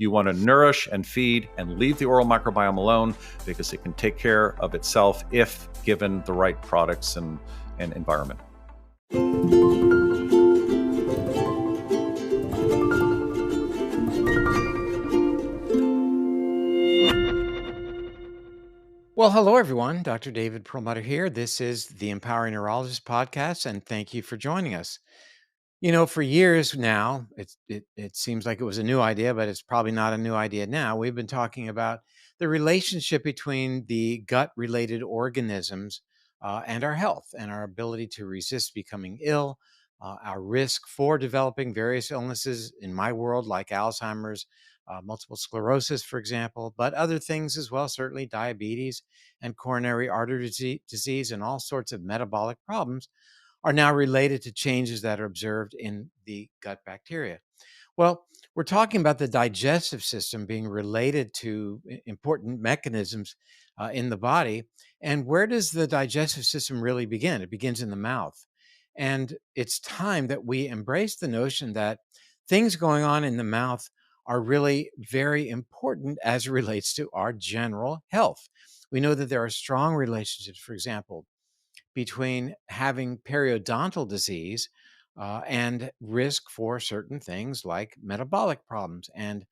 You want to nourish and feed and leave the oral microbiome alone because it can take care of itself if given the right products and environment. Well, hello, everyone. Dr. David Perlmutter here. This is the Empowering Neurologist podcast, and thank you for joining us. You know, for years now, it seems like it was a new idea, but it's probably not a new idea now. We've been talking about the relationship between the gut-related organisms and our health and our ability to resist becoming ill, our risk for developing various illnesses in my world, like Alzheimer's, multiple sclerosis, for example, but other things as well, certainly diabetes and coronary artery disease and all sorts of metabolic problems are now related to changes that are observed in the gut bacteria. Well, we're talking about the digestive system being related to important mechanisms in the body. And where does the digestive system really begin? It begins in the mouth. And it's time that we embrace the notion that things going on in the mouth are really very important as it relates to our general health. We know that there are strong relationships, for example, between having periodontal disease and risk for certain things like metabolic problems and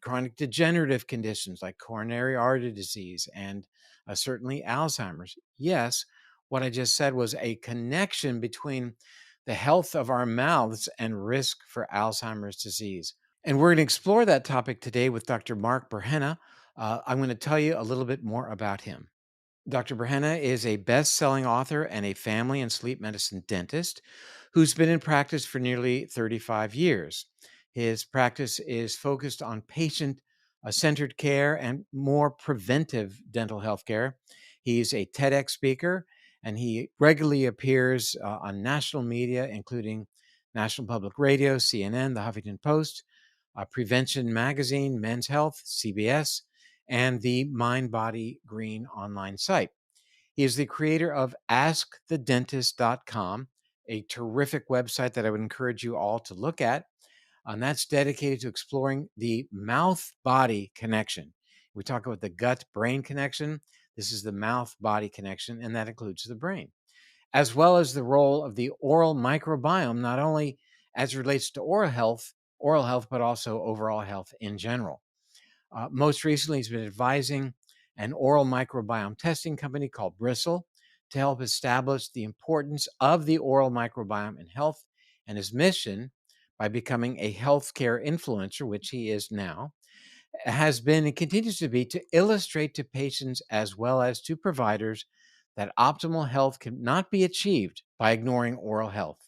chronic degenerative conditions like coronary artery disease and certainly Alzheimer's. Yes, what I just said was a connection between the health of our mouths and risk for Alzheimer's disease. And we're going to explore that topic today with Dr. Mark Berhenna. I'm going to tell you a little bit more about him. Dr. Berhenna is a best-selling author and a family and sleep medicine dentist who's been in practice for nearly 35 years. His practice is focused on patient-centered care and more preventive dental health care. He's a TEDx speaker, and he regularly appears on national media, including National Public Radio, CNN, The Huffington Post, Prevention Magazine, Men's Health, CBS, and the Mind Body Green online site. He is the creator of AskTheDentist.com, a terrific website that I would encourage you all to look at. And that's dedicated to exploring the mouth-body connection. We talk about the gut-brain connection. This is the mouth-body connection, and that includes the brain, as well as the role of the oral microbiome, not only as it relates to oral health, but also overall health in general. Most recently, he's been advising an oral microbiome testing company called Bristle to help establish the importance of the oral microbiome in health. And his mission, by becoming a healthcare influencer, which he is now, has been and continues to be to illustrate to patients as well as to providers that optimal health cannot be achieved by ignoring oral health.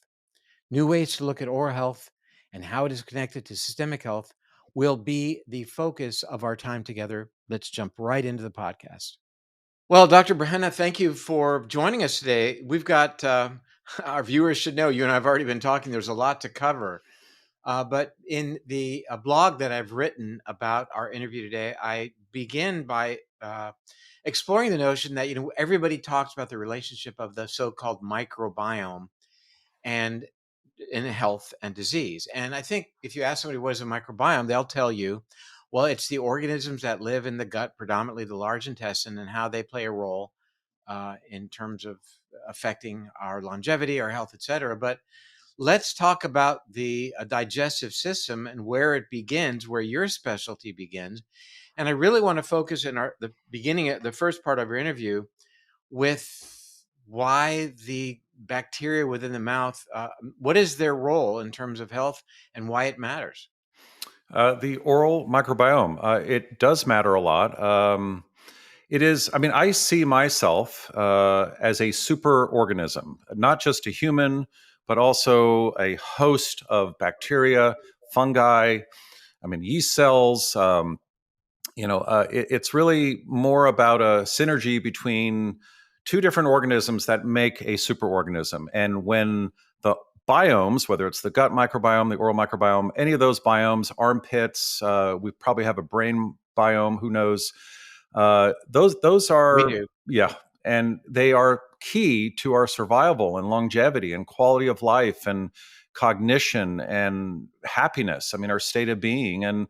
New ways to look at oral health and how it is connected to systemic health will be the focus of our time together. Let's jump right into the podcast. Well, Dr. Berhenna, thank you for joining us today. We've got, our viewers should know, you and I have already been talking, there's a lot to cover. But in the blog that I've written about our interview today, I begin by exploring the notion that, everybody talks about the relationship of the so-called microbiome and in health and disease. And I think if you ask somebody what is a microbiome, they'll tell you, well, it's the organisms that live in the gut, predominantly the large intestine, and how they play a role in terms of affecting our longevity, our health, et cetera. But let's talk about the digestive system and where it begins, where your specialty begins. And I really want to focus in the beginning, the first part of our interview, with why the bacteria within the mouth, what is their role in terms of health and why it matters? The oral microbiome, it does matter a lot. It is, I mean, I see myself as a super organism, not just a human, but also a host of bacteria, fungi, yeast cells. It's really more about a synergy between two different organisms that make a superorganism. And when the biomes, whether it's the gut microbiome, the oral microbiome, any of those biomes, armpits, we probably have a brain biome, who knows? Those We are, do. yeah, and they are key to our survival and longevity and quality of life. And cognition and happiness. I mean, our state of being. And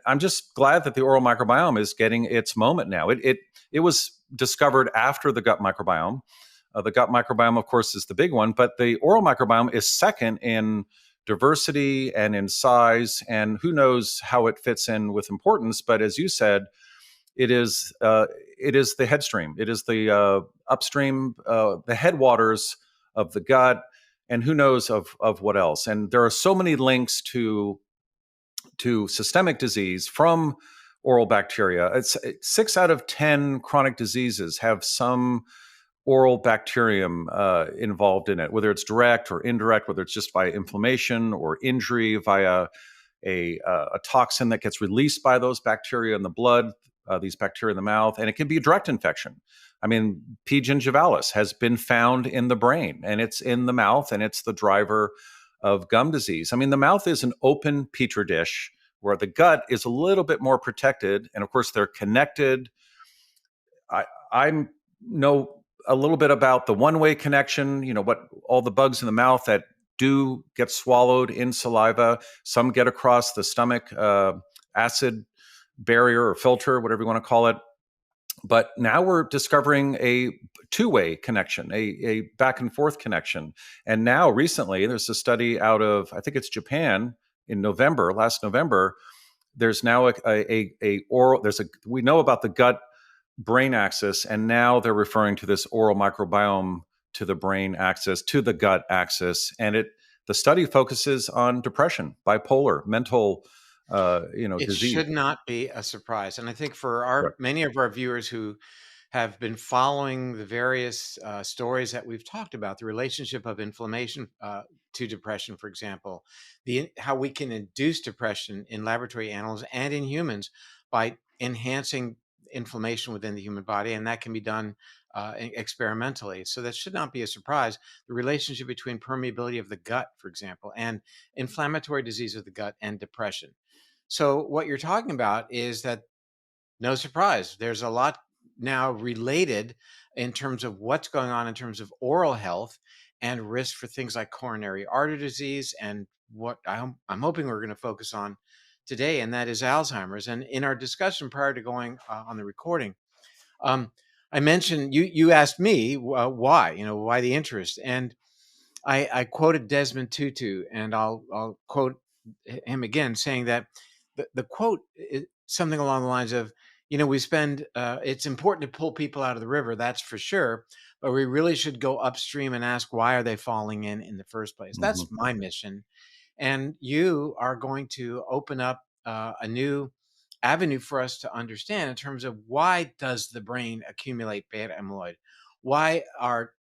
I'm just glad that the oral microbiome is getting its moment now. It was discovered after the gut microbiome. The gut microbiome, of course, is the big one, but the oral microbiome is second in diversity and in size. And who knows how it fits in with importance? But as you said, it is the headstream. It is the upstream, the headwaters of the gut, and who knows of what else. And there are so many links to systemic disease from oral bacteria. It's 6 out of 10 chronic diseases have some oral bacterium involved in it, whether it's direct or indirect, whether it's just via inflammation or injury via a toxin that gets released by those bacteria in the blood, these bacteria in the mouth, and it can be a direct infection. I mean, P. gingivalis has been found in the brain, and it's in the mouth, and it's the driver of gum disease. I mean, the mouth is an open petri dish where the gut is a little bit more protected, and of course, they're connected. I know a little bit about the one-way connection. You know what all the bugs in the mouth that do get swallowed in saliva. Some get across the stomach acid barrier or filter, whatever you want to call it. But now we're discovering a two-way connection, a back and forth connection. And now recently, there's a study out of, I think it's Japan in November, last November. There's now a oral, we know about the gut brain axis, and now they're referring to this oral microbiome to the brain axis, to the gut axis. And the study focuses on depression, bipolar, mental It disease. should not be a surprise, and I think for Right. our many of our viewers who have been following the various stories that we've talked about, the relationship of inflammation to depression, for example, how we can induce depression in laboratory animals and in humans by enhancing inflammation within the human body, and that can be done experimentally. So that should not be a surprise. The relationship between permeability of the gut, for example, and inflammatory disease of the gut and depression. So what you're talking about is that, no surprise, there's a lot now related in terms of what's going on in terms of oral health and risk for things like coronary artery disease, and what I'm hoping we're going to focus on today, and that is Alzheimer's. And in our discussion prior to going on the recording, um, I mentioned you asked me why, why the interest, and I quoted Desmond Tutu, and I'll quote him again, saying that the quote is something along the lines of, we spend, it's important to pull people out of the river, that's for sure, but we really should go upstream and ask, why are they falling in the first place? That's Mhm. my mission. And you are going to open up a new avenue for us to understand in terms of, why does the brain accumulate beta amyloid? Why are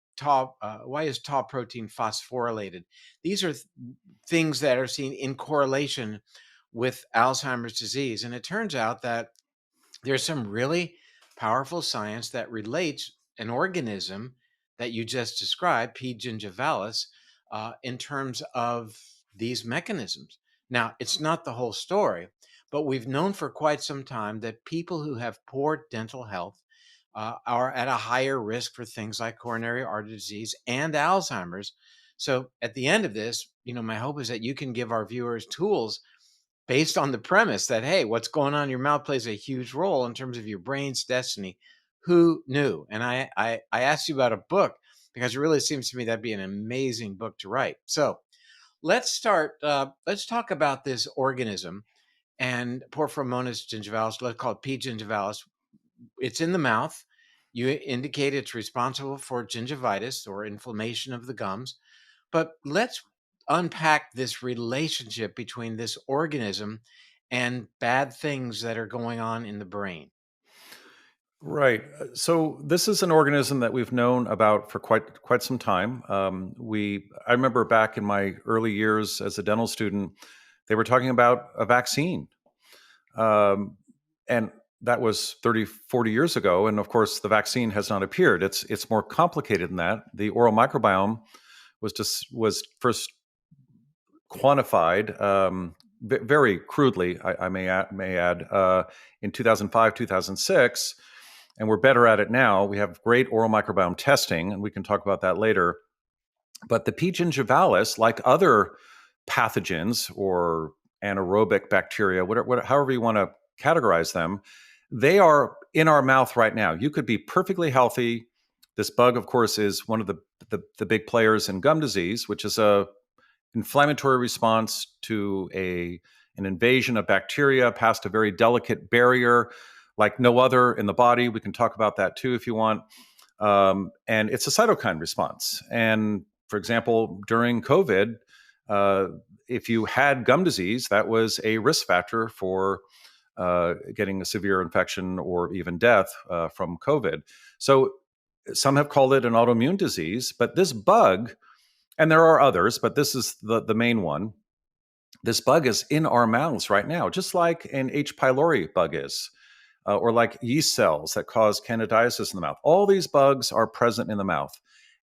why is tau protein phosphorylated? These are things that are seen in correlation with Alzheimer's disease. And it turns out that there's some really powerful science that relates an organism that you just described, P. gingivalis, in terms of these mechanisms. Now, it's not the whole story, but we've known for quite some time that people who have poor dental health are at a higher risk for things like coronary artery disease and Alzheimer's. So at the end of this, my hope is that you can give our viewers tools based on the premise that, hey, what's going on in your mouth plays a huge role in terms of your brain's destiny. Who knew? And I asked you about a book because it really seems to me that'd be an amazing book to write. So let's start. Let's talk about this organism and Porphyromonas gingivalis. Let's call it P. gingivalis. It's in the mouth. You indicate it's responsible for gingivitis, or inflammation of the gums. But let's unpack this relationship between this organism and bad things that are going on in the brain. Right. So this is an organism that we've known about for quite some time. I remember back in my early years as a dental student, they were talking about a vaccine, and that was 30, 40 years ago. And of course, the vaccine has not appeared. It's more complicated than that. The oral microbiome was first quantified very crudely, I may add, in 2005, 2006, and we're better at it now. We have great oral microbiome testing, and we can talk about that later. But the P. gingivalis, like other pathogens or anaerobic bacteria, however you want to categorize them, they are in our mouth right now. You could be perfectly healthy. This bug, of course, is one of the big players in gum disease, which is a inflammatory response to a an invasion of bacteria past a very delicate barrier like no other in the body. We can talk about that too if you want. And it's a cytokine response. And for example, during COVID, uh, if you had gum disease, that was a risk factor for getting a severe infection or even death from COVID. So some have called it an autoimmune disease, but this bug, and there are others, but this is the main one. This bug is in our mouths right now, just like an H. pylori bug is, or like yeast cells that cause candidiasis in the mouth. All these bugs are present in the mouth.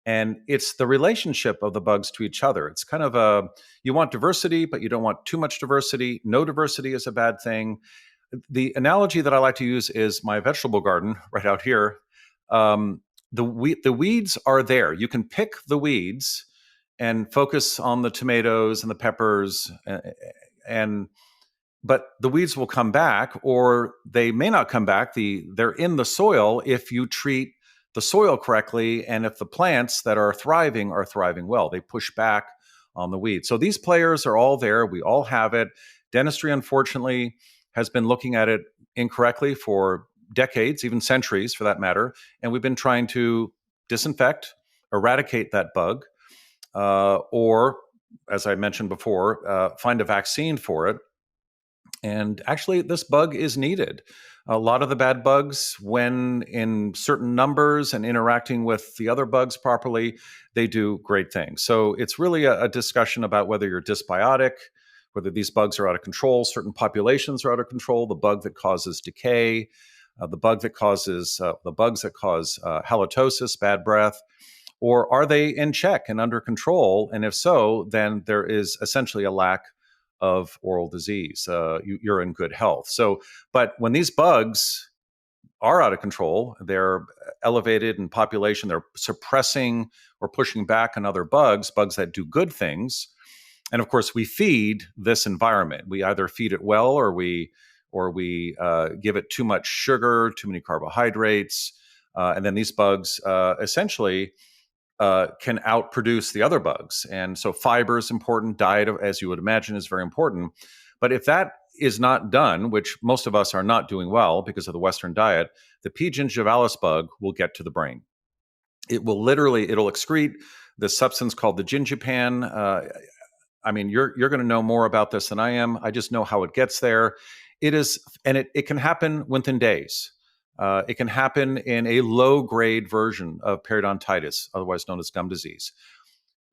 And it's the relationship of the bugs to each other. It's kind of you want diversity, but you don't want too much diversity. No diversity is a bad thing. The analogy that I like to use is my vegetable garden right out here. The weeds are there. You can pick the weeds and focus on the tomatoes and the peppers and but the weeds will come back or they may not come back. They're in the soil if you treat the soil correctly and if the plants that are thriving well. They push back on the weeds. So these players are all there. We all have it. Dentistry, unfortunately, has been looking at it incorrectly for decades, even centuries for that matter. And we've been trying to disinfect, eradicate that bug, or, as I mentioned before, find a vaccine for it. And actually, this bug is needed. A lot of the bad bugs, when in certain numbers and interacting with the other bugs properly, they do great things. So it's really a discussion about whether you're dysbiotic, whether these bugs are out of control, certain populations are out of control, the bug that causes decay, the bugs that cause halitosis, bad breath, or are they in check and under control? And if so, then there is essentially a lack of oral disease. You're in good health. So, but when these bugs are out of control, they're elevated in population, they're suppressing or pushing back on other bugs that do good things. And of course, we feed this environment. We either feed it well, or we give it too much sugar, too many carbohydrates, and then these bugs essentially can outproduce the other bugs. And so fiber is important. Diet, as you would imagine, is very important. But if that is not done, which most of us are not doing well because of the Western diet, the P. gingivalis bug will get to the brain. It'll excrete this substance called the gingipan. I mean, you're going to know more about this than I am. I just know how it gets there. It is, and it can happen within days. It can happen in a low grade version of periodontitis, otherwise known as gum disease.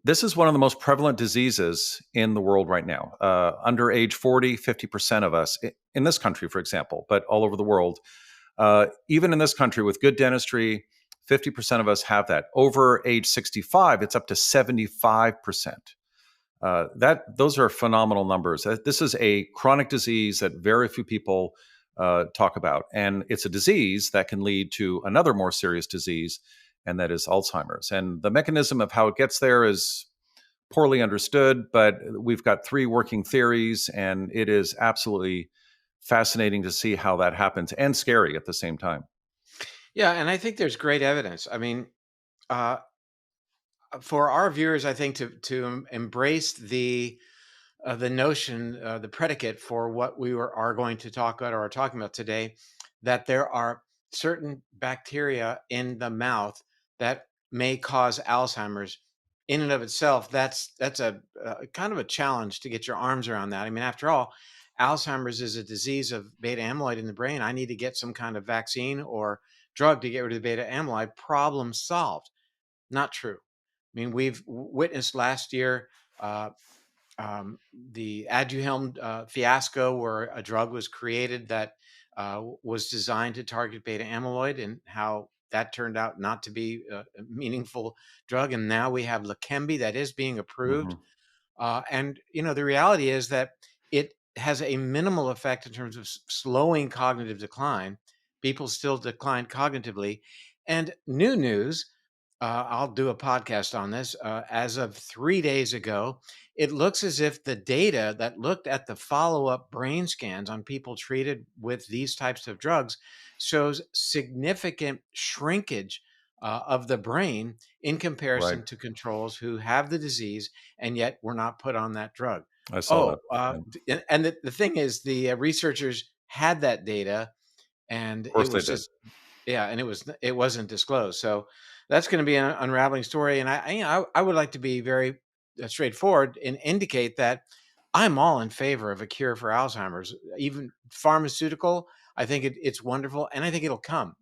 This is one of the most prevalent diseases in the world right now. Under age 40, 50% of us, in this country, for example, but all over the world, even in this country with good dentistry, 50% of us have that. Over age 65, it's up to 75%. Those are phenomenal numbers. This is a chronic disease that very few people talk about, and it's a disease that can lead to another more serious disease, and that is Alzheimer's. And the mechanism of how it gets there is poorly understood, but we've got three working theories, and it is absolutely fascinating to see how that happens and scary at the same time. Yeah, and I think there's great evidence. I mean, uh, for our viewers, I think to embrace the notion, the predicate for what are going to talk about or are talking about today, that there are certain bacteria in the mouth that may cause Alzheimer's. In and of itself, that's a kind of a challenge to get your arms around that. I mean, after all, Alzheimer's is a disease of beta amyloid in the brain. I need to get some kind of vaccine or drug to get rid of the beta amyloid. Problem solved. Not true. I mean, we've witnessed last year uh, the Aduhelm fiasco, where a drug was created that was designed to target beta amyloid, and how that turned out not to be a meaningful drug. And now we have Leqembi that is being approved. Hmm. And the reality is that it has a minimal effect in terms of slowing cognitive decline. People still decline cognitively. And new news. I'll do a podcast on this. As of 3 days ago, it looks as if the data that looked at the follow up brain scans on people treated with these types of drugs shows significant shrinkage of the brain in Right. comparison to controls who have the disease and yet were not put on that drug. I saw that. Oh, Yeah. and the thing is, the researchers had that data, and Of it course they was did. just, yeah, and it wasn't disclosed. So that's going to be an unraveling story. And I would like to be very straightforward and indicate that I'm all in favor of a cure for Alzheimer's, even pharmaceutical. I think it's wonderful, and I think it'll come.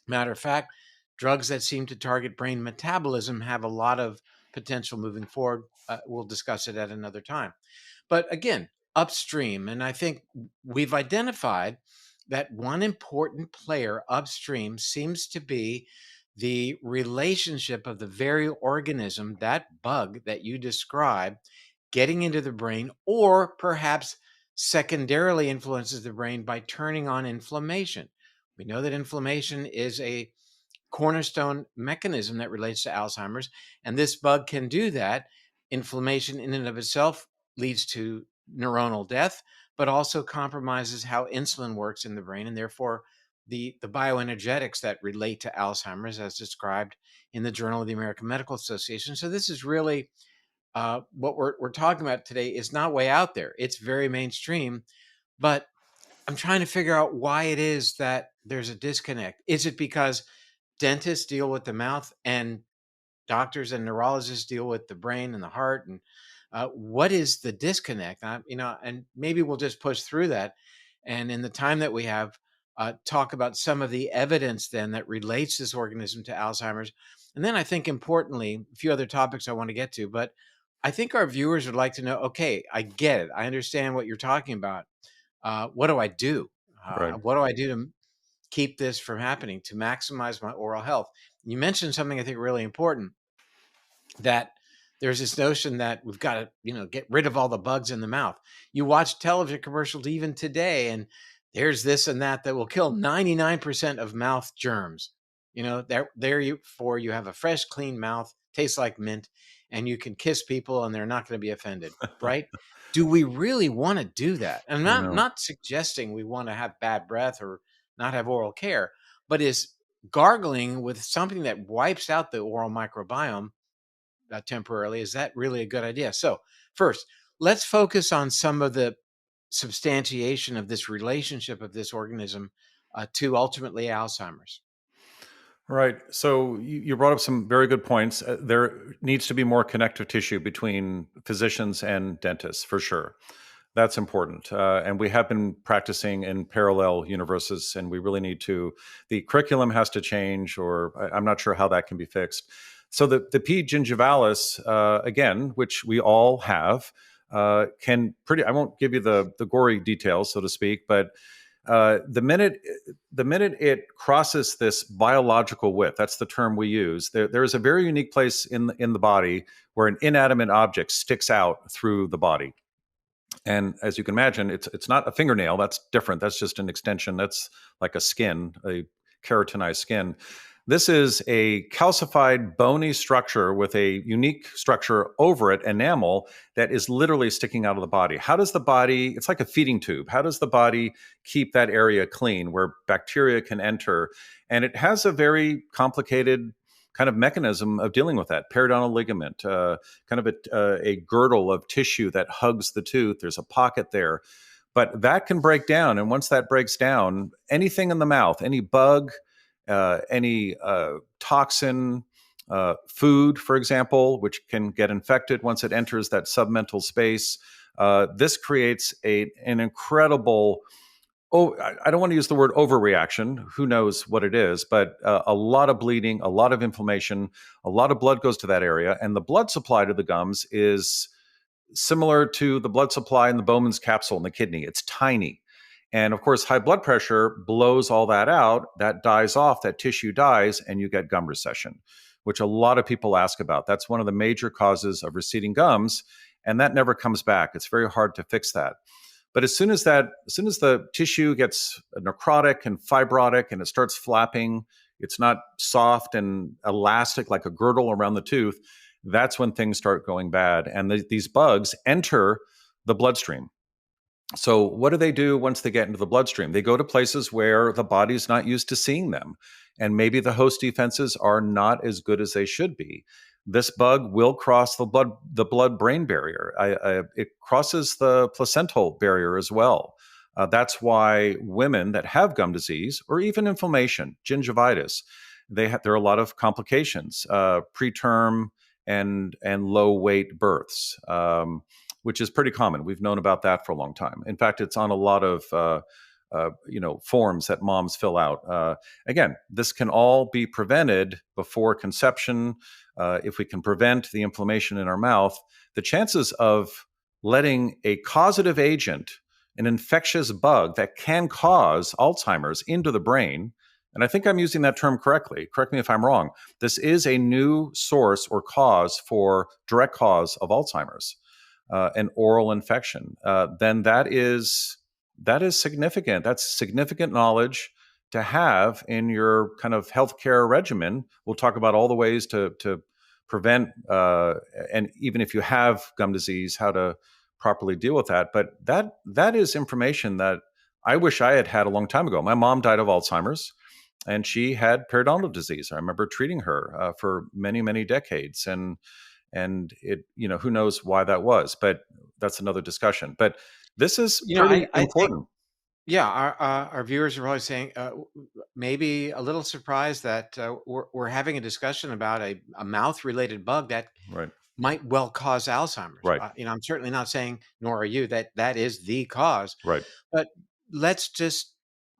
Matter of fact, drugs that seem to target brain metabolism have a lot of potential moving forward. We'll discuss it at another time. But again, upstream, and I think we've identified that one important player upstream seems to be the relationship of the very organism, that bug that you describe, getting into the brain, or perhaps secondarily influences the brain by turning on inflammation. We know that inflammation is a cornerstone mechanism that relates to Alzheimer's, and this bug can do that. Inflammation in and of itself leads to neuronal death, but also compromises how insulin works in the brain, and therefore the bioenergetics that relate to Alzheimer's, as described in the Journal of the American Medical Association. So this is really what we're talking about today is not way out there. It's very mainstream, but I'm trying to figure out why it is that there's a disconnect. Is it because dentists deal with the mouth and doctors and neurologists deal with the brain and the heart? And what is the disconnect? And maybe we'll just push through that, and in the time that we have, talk about some of the evidence then that relates this organism to Alzheimer's. And then I think importantly, a few other topics I want to get to, but I think our viewers would like to know, okay, I get it, I understand what you're talking about. What do I do? Right. What do I do to keep this from happening, to maximize my oral health? You mentioned something I think really important, that there's this notion that we've got to, get rid of all the bugs in the mouth. You watch television commercials even today, and there's this and that that will kill 99% of mouth germs. There you have a fresh, clean mouth, tastes like mint, and you can kiss people and they're not going to be offended, right? Do we really want to do that? And I not know. not suggesting we want to have bad breath or not have oral care, but is gargling with something that wipes out the oral microbiome temporarily, is that really a good idea? So, first, let's focus on some of the substantiation of this relationship of this organism to ultimately Alzheimer's. Right. So you brought up some very good points. There needs to be more connective tissue between physicians and dentists, for sure. That's important. And we have been practicing in parallel universes, and we really need to. The curriculum has to change, or I'm not sure how that can be fixed. So the P. gingivalis, again, which we all have, can I won't give you the gory details, so to speak, but the minute it crosses this biological width, that's the term we use. There is a very unique place in the body where an inanimate object sticks out through the body. And as you can imagine, it's not a fingernail. That's different. That's just an extension. That's like a skin, a keratinized skin. This is a calcified, bony structure with a unique structure over it, enamel, that is literally sticking out of the body. How does the body, it's like a feeding tube. How does the body keep that area clean where bacteria can enter? And it has a very complicated kind of mechanism of dealing with that. Periodontal ligament, kind of a girdle of tissue that hugs the tooth. There's a pocket there, but that can break down. And once that breaks down, anything in the mouth, any bug, any toxin, food, for example, which can get infected once it enters that submental space. This creates an incredible, I don't want to use the word overreaction. Who knows what it is, but a lot of bleeding, a lot of inflammation, a lot of blood goes to that area. And the blood supply to the gums is similar to the blood supply in the Bowman's capsule in the kidney. It's tiny. And of course, high blood pressure blows all that out. That dies off, that tissue dies, and you get gum recession, which a lot of people ask about. That's one of the major causes of receding gums, and that never comes back. It's very hard to fix that. But as soon as the tissue gets necrotic and fibrotic and it starts flapping, it's not soft and elastic like a girdle around the tooth, that's when things start going bad. And these bugs enter the bloodstream. So, what do they do once they get into the bloodstream? They go to places where the body's not used to seeing them. And maybe the host defenses are not as good as they should be. This bug will cross the blood brain barrier. It crosses the placental barrier as well. That's why women that have gum disease or even inflammation, gingivitis, there are a lot of complications, preterm and low weight births. Which is pretty common. We've known about that for a long time. In fact, it's on a lot of forms that moms fill out. Again, this can all be prevented before conception. If we can prevent the inflammation in our mouth, the chances of letting a causative agent, an infectious bug that can cause Alzheimer's into the brain, and I think I'm using that term correctly. Correct me if I'm wrong. This is a new source or cause for direct cause of Alzheimer's, an oral infection, then that is significant. That's significant knowledge to have in your kind of healthcare regimen. We'll talk about all the ways to prevent, and even if you have gum disease, how to properly deal with that. But that is information that I wish I had had a long time ago. My mom died of Alzheimer's, and she had periodontal disease. I remember treating her for many, many decades, and it, who knows why that was, but that's another discussion. But this is pretty I think, important. yeah, our viewers are probably saying, maybe a little surprised that we're having a discussion about a mouth related bug that Right. might well cause Alzheimer's. Right. I'm certainly not saying, nor are you, that that is the cause, Right. but let's just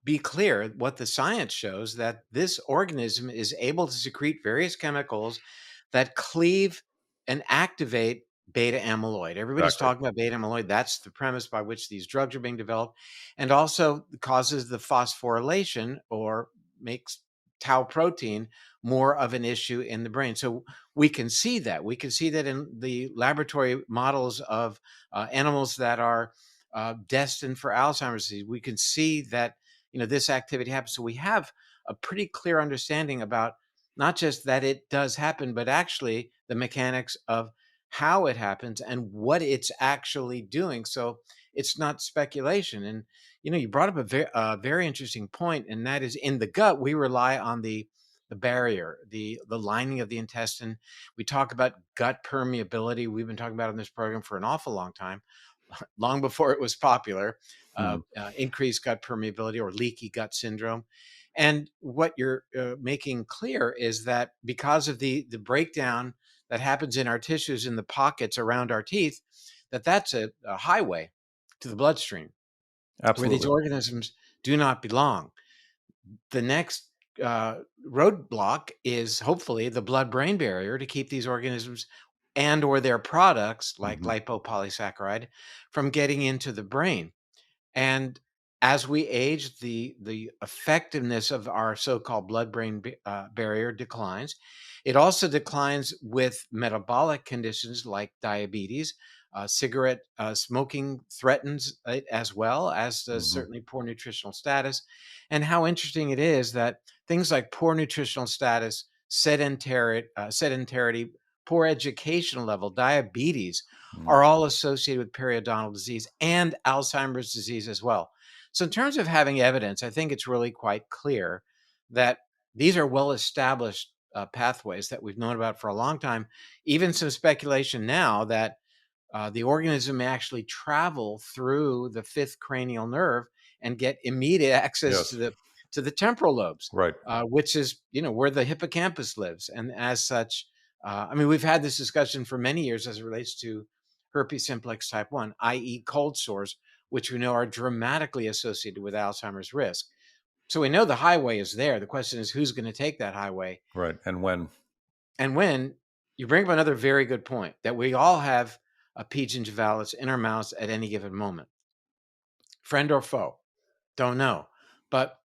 be clear what the science shows, that this organism is able to secrete various chemicals that cleave and activate beta amyloid. Everybody's Exactly. talking about beta amyloid. That's the premise by which these drugs are being developed, and also causes the phosphorylation, or makes tau protein more of an issue in the brain. So we can see that. We can see that in the laboratory models of animals that are destined for Alzheimer's disease. We can see that this activity happens. So we have a pretty clear understanding about not just that it does happen, but actually the mechanics of how it happens and what it's actually doing. So it's not speculation. And you brought up a very interesting point, and that is, in the gut we rely on the barrier, the lining of the intestine. We talk about gut permeability. We've been talking about it on this program for an awful long time, long before it was popular. Hmm. Increased gut permeability, or leaky gut syndrome. And what you're making clear is that because of the breakdown that happens in our tissues, in the pockets around our teeth, that's a highway to the bloodstream where these Absolutely. organisms do not belong. The next roadblock is hopefully the blood-brain barrier, to keep these organisms and or their products like Hmm. lipopolysaccharide from getting into the brain. And as we age, the effectiveness of our so-called blood-brain barrier declines. It also declines with metabolic conditions like diabetes. Cigarette smoking threatens it, as well as does Hmm. certainly poor nutritional status. And how interesting it is that things like poor nutritional status, sedentarity, poor educational level, diabetes, Hmm. are all associated with periodontal disease and Alzheimer's disease as well. So, in terms of having evidence, I think it's really quite clear that these are well established pathways that we've known about for a long time. Even some speculation now that the organism may actually travel through the fifth cranial nerve and get immediate access Yes. to the temporal lobes, Right. which is where the hippocampus lives. And as such, I mean, we've had this discussion for many years as it relates to herpes simplex type 1, i.e., cold sores, which we know are dramatically associated with Alzheimer's risk. So we know the highway is there. The question is, who's going to take that highway? Right. And when? And when you bring up another very good point, that we all have a P. gingivalis in our mouths at any given moment, friend or foe, don't know. But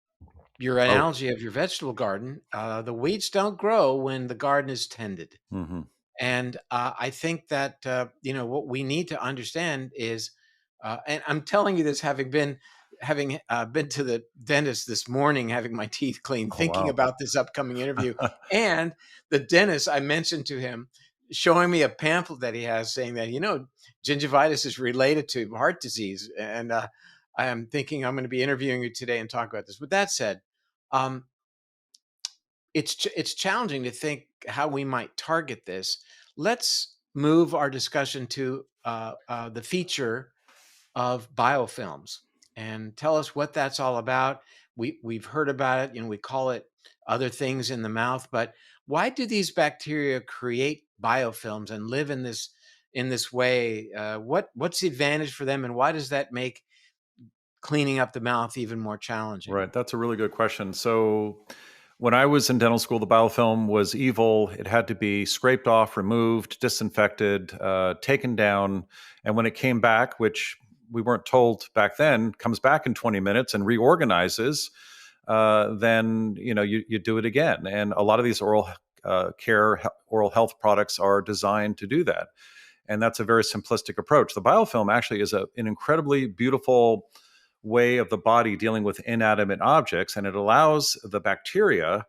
your Both. analogy of your vegetable garden, the weeds don't grow when the garden is tended. Hmm. And I think that what we need to understand is, and I'm telling you this having been having been to the dentist this morning, having my teeth cleaned, Oh, thinking wow. about this upcoming interview, and the dentist, I mentioned to him, showing me a pamphlet that he has saying that, gingivitis is related to heart disease. And I am thinking I'm going to be interviewing you today and talk about this. With that said, um, it's challenging to think how we might target this. Let's move our discussion to the feature of biofilms and tell us what that's all about. We've heard about it, we call it other things in the mouth, but why do these bacteria create biofilms and live in this way? What's the advantage for them, and why does that make cleaning up the mouth even more challenging? Right. That's a really good question. So, when I was in dental school, the biofilm was evil. It had to be scraped off, removed, disinfected, taken down. And when it came back, which we weren't told back then, comes back in 20 minutes and reorganizes, then you do it again. And a lot of these oral health products are designed to do that. And that's a very simplistic approach. The biofilm actually is an incredibly beautiful way of the body dealing with inanimate objects, and it allows the bacteria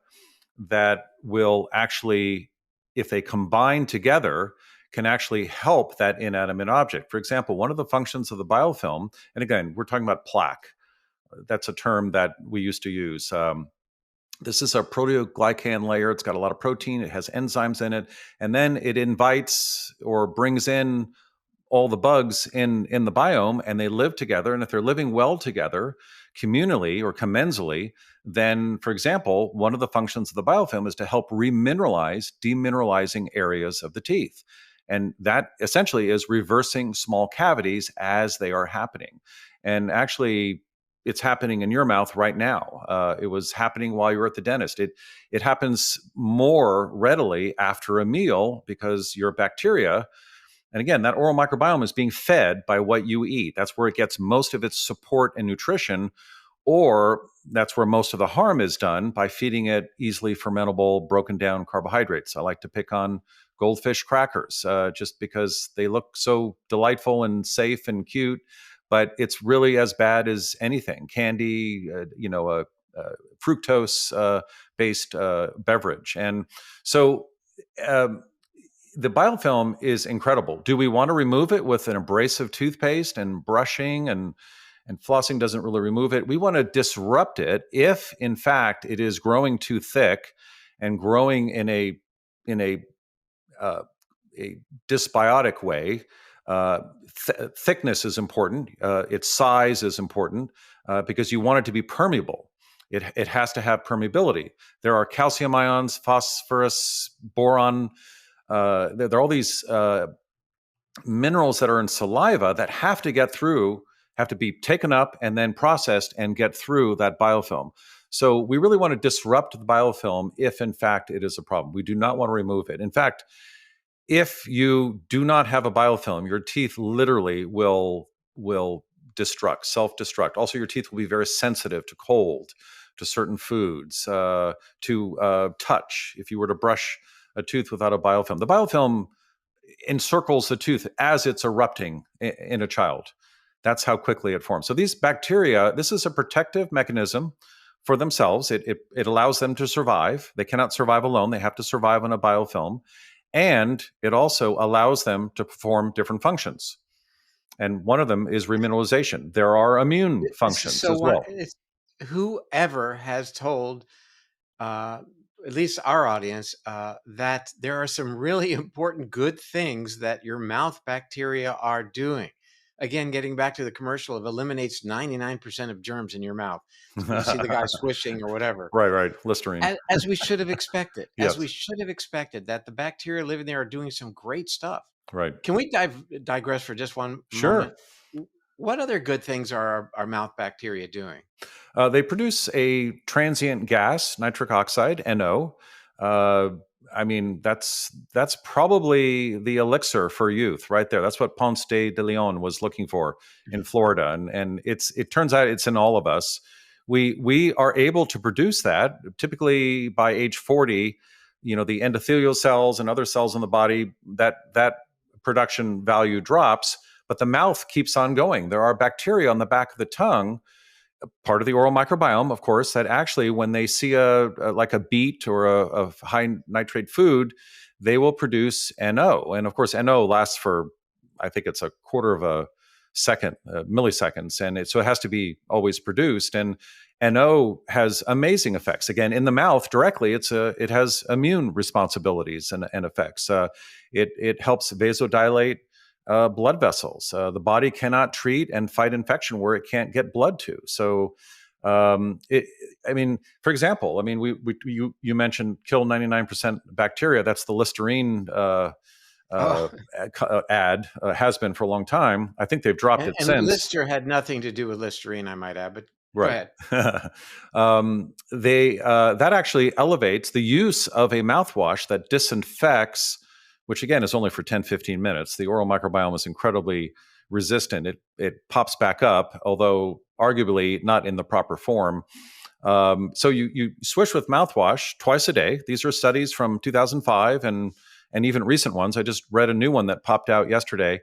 that will actually, if they combine together, can actually help that inanimate object. For example, one of the functions of the biofilm, and again, we're talking about plaque. That's a term that we used to use. This is a proteoglycan layer. It's got a lot of protein. It has enzymes in it. And then it invites or brings in all the bugs in the biome, and they live together. And if they're living well together communally or commensally, then, for example, one of the functions of the biofilm is to help remineralize demineralizing areas of the teeth. And that essentially is reversing small cavities as they are happening. And actually, it's happening in your mouth right now. It was happening while you were at the dentist. It happens more readily after a meal because your bacteria, and again, that oral microbiome is being fed by what you eat. That's where it gets most of its support and nutrition, or that's where most of the harm is done by feeding it easily fermentable, broken down carbohydrates. I like to pick on goldfish crackers just because they look so delightful and safe and cute, but it's really as bad as anything. Candy, a fructose based beverage. And so, um, the biofilm is incredible. Do we want to remove it with an abrasive toothpaste, and brushing and flossing doesn't really remove it? We want to disrupt it if, in fact, it is growing too thick and growing in uh, a dysbiotic way. Thickness is important. Its size is important because you want it to be permeable. It has to have permeability. There are calcium ions, phosphorus, boron. There are all these minerals that are in saliva that have to be taken up and then processed and get through that biofilm. So we really want to disrupt the biofilm if, in fact, it is a problem. We do not want to remove it. In fact, if you do not have a biofilm, your teeth literally will self-destruct. Also, your teeth will be very sensitive to cold, to certain foods, to touch. If you were to brush a tooth without a biofilm, the biofilm encircles the tooth as it's erupting in a child. That's how quickly it forms. So these bacteria, this is a protective mechanism for themselves. It allows them to survive. They cannot survive alone. They have to survive on a biofilm. And it also allows them to perform different functions. And one of them is remineralization. There are immune This is functions so as well. whoever has told uh, at least our audience, that there are some really important good things that your mouth bacteria are doing. Again, getting back to the commercial, it eliminates 99% of germs in your mouth. You see the guy swishing or whatever. Right. Listerine. As we should have expected, Yes. that the bacteria living there are doing some great stuff. Right. Can we digress for just one moment? Sure. What other good things are our mouth bacteria doing? They produce a transient gas, nitric oxide, NO. Uh, I mean, that's probably the elixir for youth, right there. That's what Ponce de Leon was looking for in Florida, and it turns out it's in all of us. We are able to produce that typically by age 40. The endothelial cells and other cells in the body, that production value drops, but the mouth keeps on going. There are bacteria on the back of the tongue part of the oral microbiome, of course, that actually when they see like a beet or a high nitrate food, they will produce NO. And of course, NO lasts for, I think it's a quarter of a second, milliseconds, and so it has to be always produced. And NO has amazing effects. Again, in the mouth directly, it has immune responsibilities and effects. It helps vasodilate blood vessels. The body cannot treat and fight infection where it can't get blood to. So, I mean, for example, I mean, you mentioned kill 99% bacteria. That's the Listerine Oh, ad, has been for a long time. I think they've dropped it and since. Lister had nothing to do with Listerine, I might add, but go Right. ahead. They that actually elevates the use of a mouthwash that disinfects, which again is only for 10, 15 minutes. The oral microbiome is incredibly resistant. It pops back up, although arguably not in the proper form. So you swish with mouthwash twice a day. These are studies from 2005 and even recent ones. I just read a new one that popped out yesterday,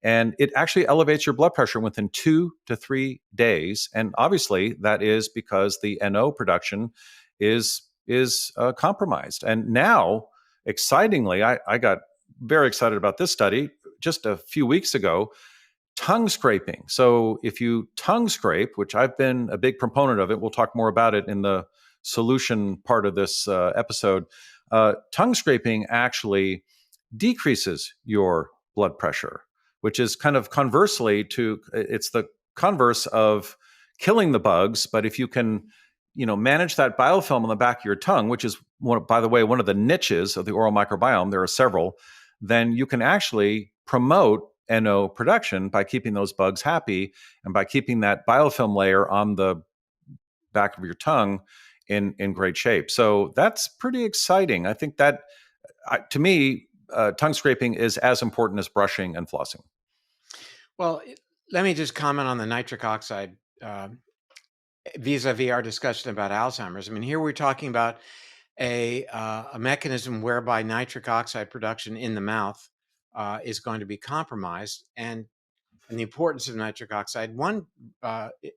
and it actually elevates your blood pressure within 2 to 3 days. And obviously, that is because the NO production is compromised. And now, excitingly, I got very excited about this study just a few weeks ago. Tongue scraping. So if you tongue scrape, which I've been a big proponent of it, we'll talk more about it in the solution part of this episode. Tongue scraping actually decreases your blood pressure, which is kind of conversely to it's the converse of killing the bugs. But if you can, manage that biofilm on the back of your tongue, which is by the way, one of the niches of the oral microbiome, there are several, then you can actually promote NO production by keeping those bugs happy and by keeping that biofilm layer on the back of your tongue in great shape. So that's pretty exciting. I think that to me, tongue scraping is as important as brushing and flossing. Well, let me just comment on the nitric oxide vis-a-vis our discussion about Alzheimer's. I mean, here we're talking about a mechanism whereby nitric oxide production in the mouth is going to be compromised, and the importance of nitric oxide. One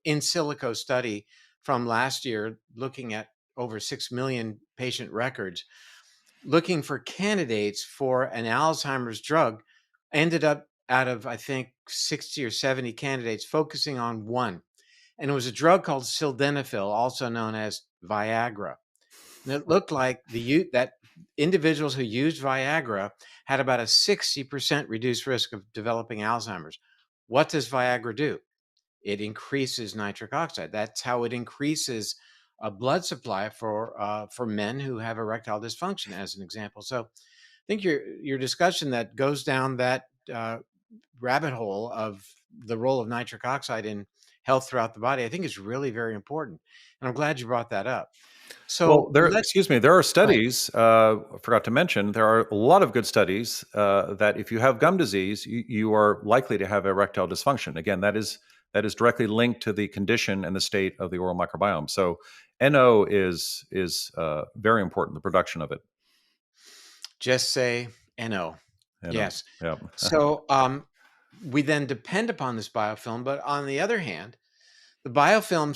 in silico study from last year, looking at over 6 million patient records, looking for candidates for an Alzheimer's drug, ended up out of, I think, 60 or 70 candidates focusing on one. And it was a drug called sildenafil, also known as Viagra. And it looked like that individuals who used Viagra had about a 60% reduced risk of developing Alzheimer's. What does Viagra do? It increases nitric oxide. That's how it increases a blood supply for men who have erectile dysfunction, as an example. So, I think your discussion that goes down that rabbit hole of the role of nitric oxide in health throughout the body, I think is really very important, and I'm glad you brought that up. Well, So let's excuse me, there are go ahead. studies, I forgot to mention, there are a lot of good studies that if you have gum disease, you are likely to have erectile dysfunction. Again, that is directly linked to the condition and the state of the oral microbiome. So NO is very important, the production of it. Just say NO. NO, Yes. yeah. So we then depend upon this biofilm, but on the other hand, the biofilm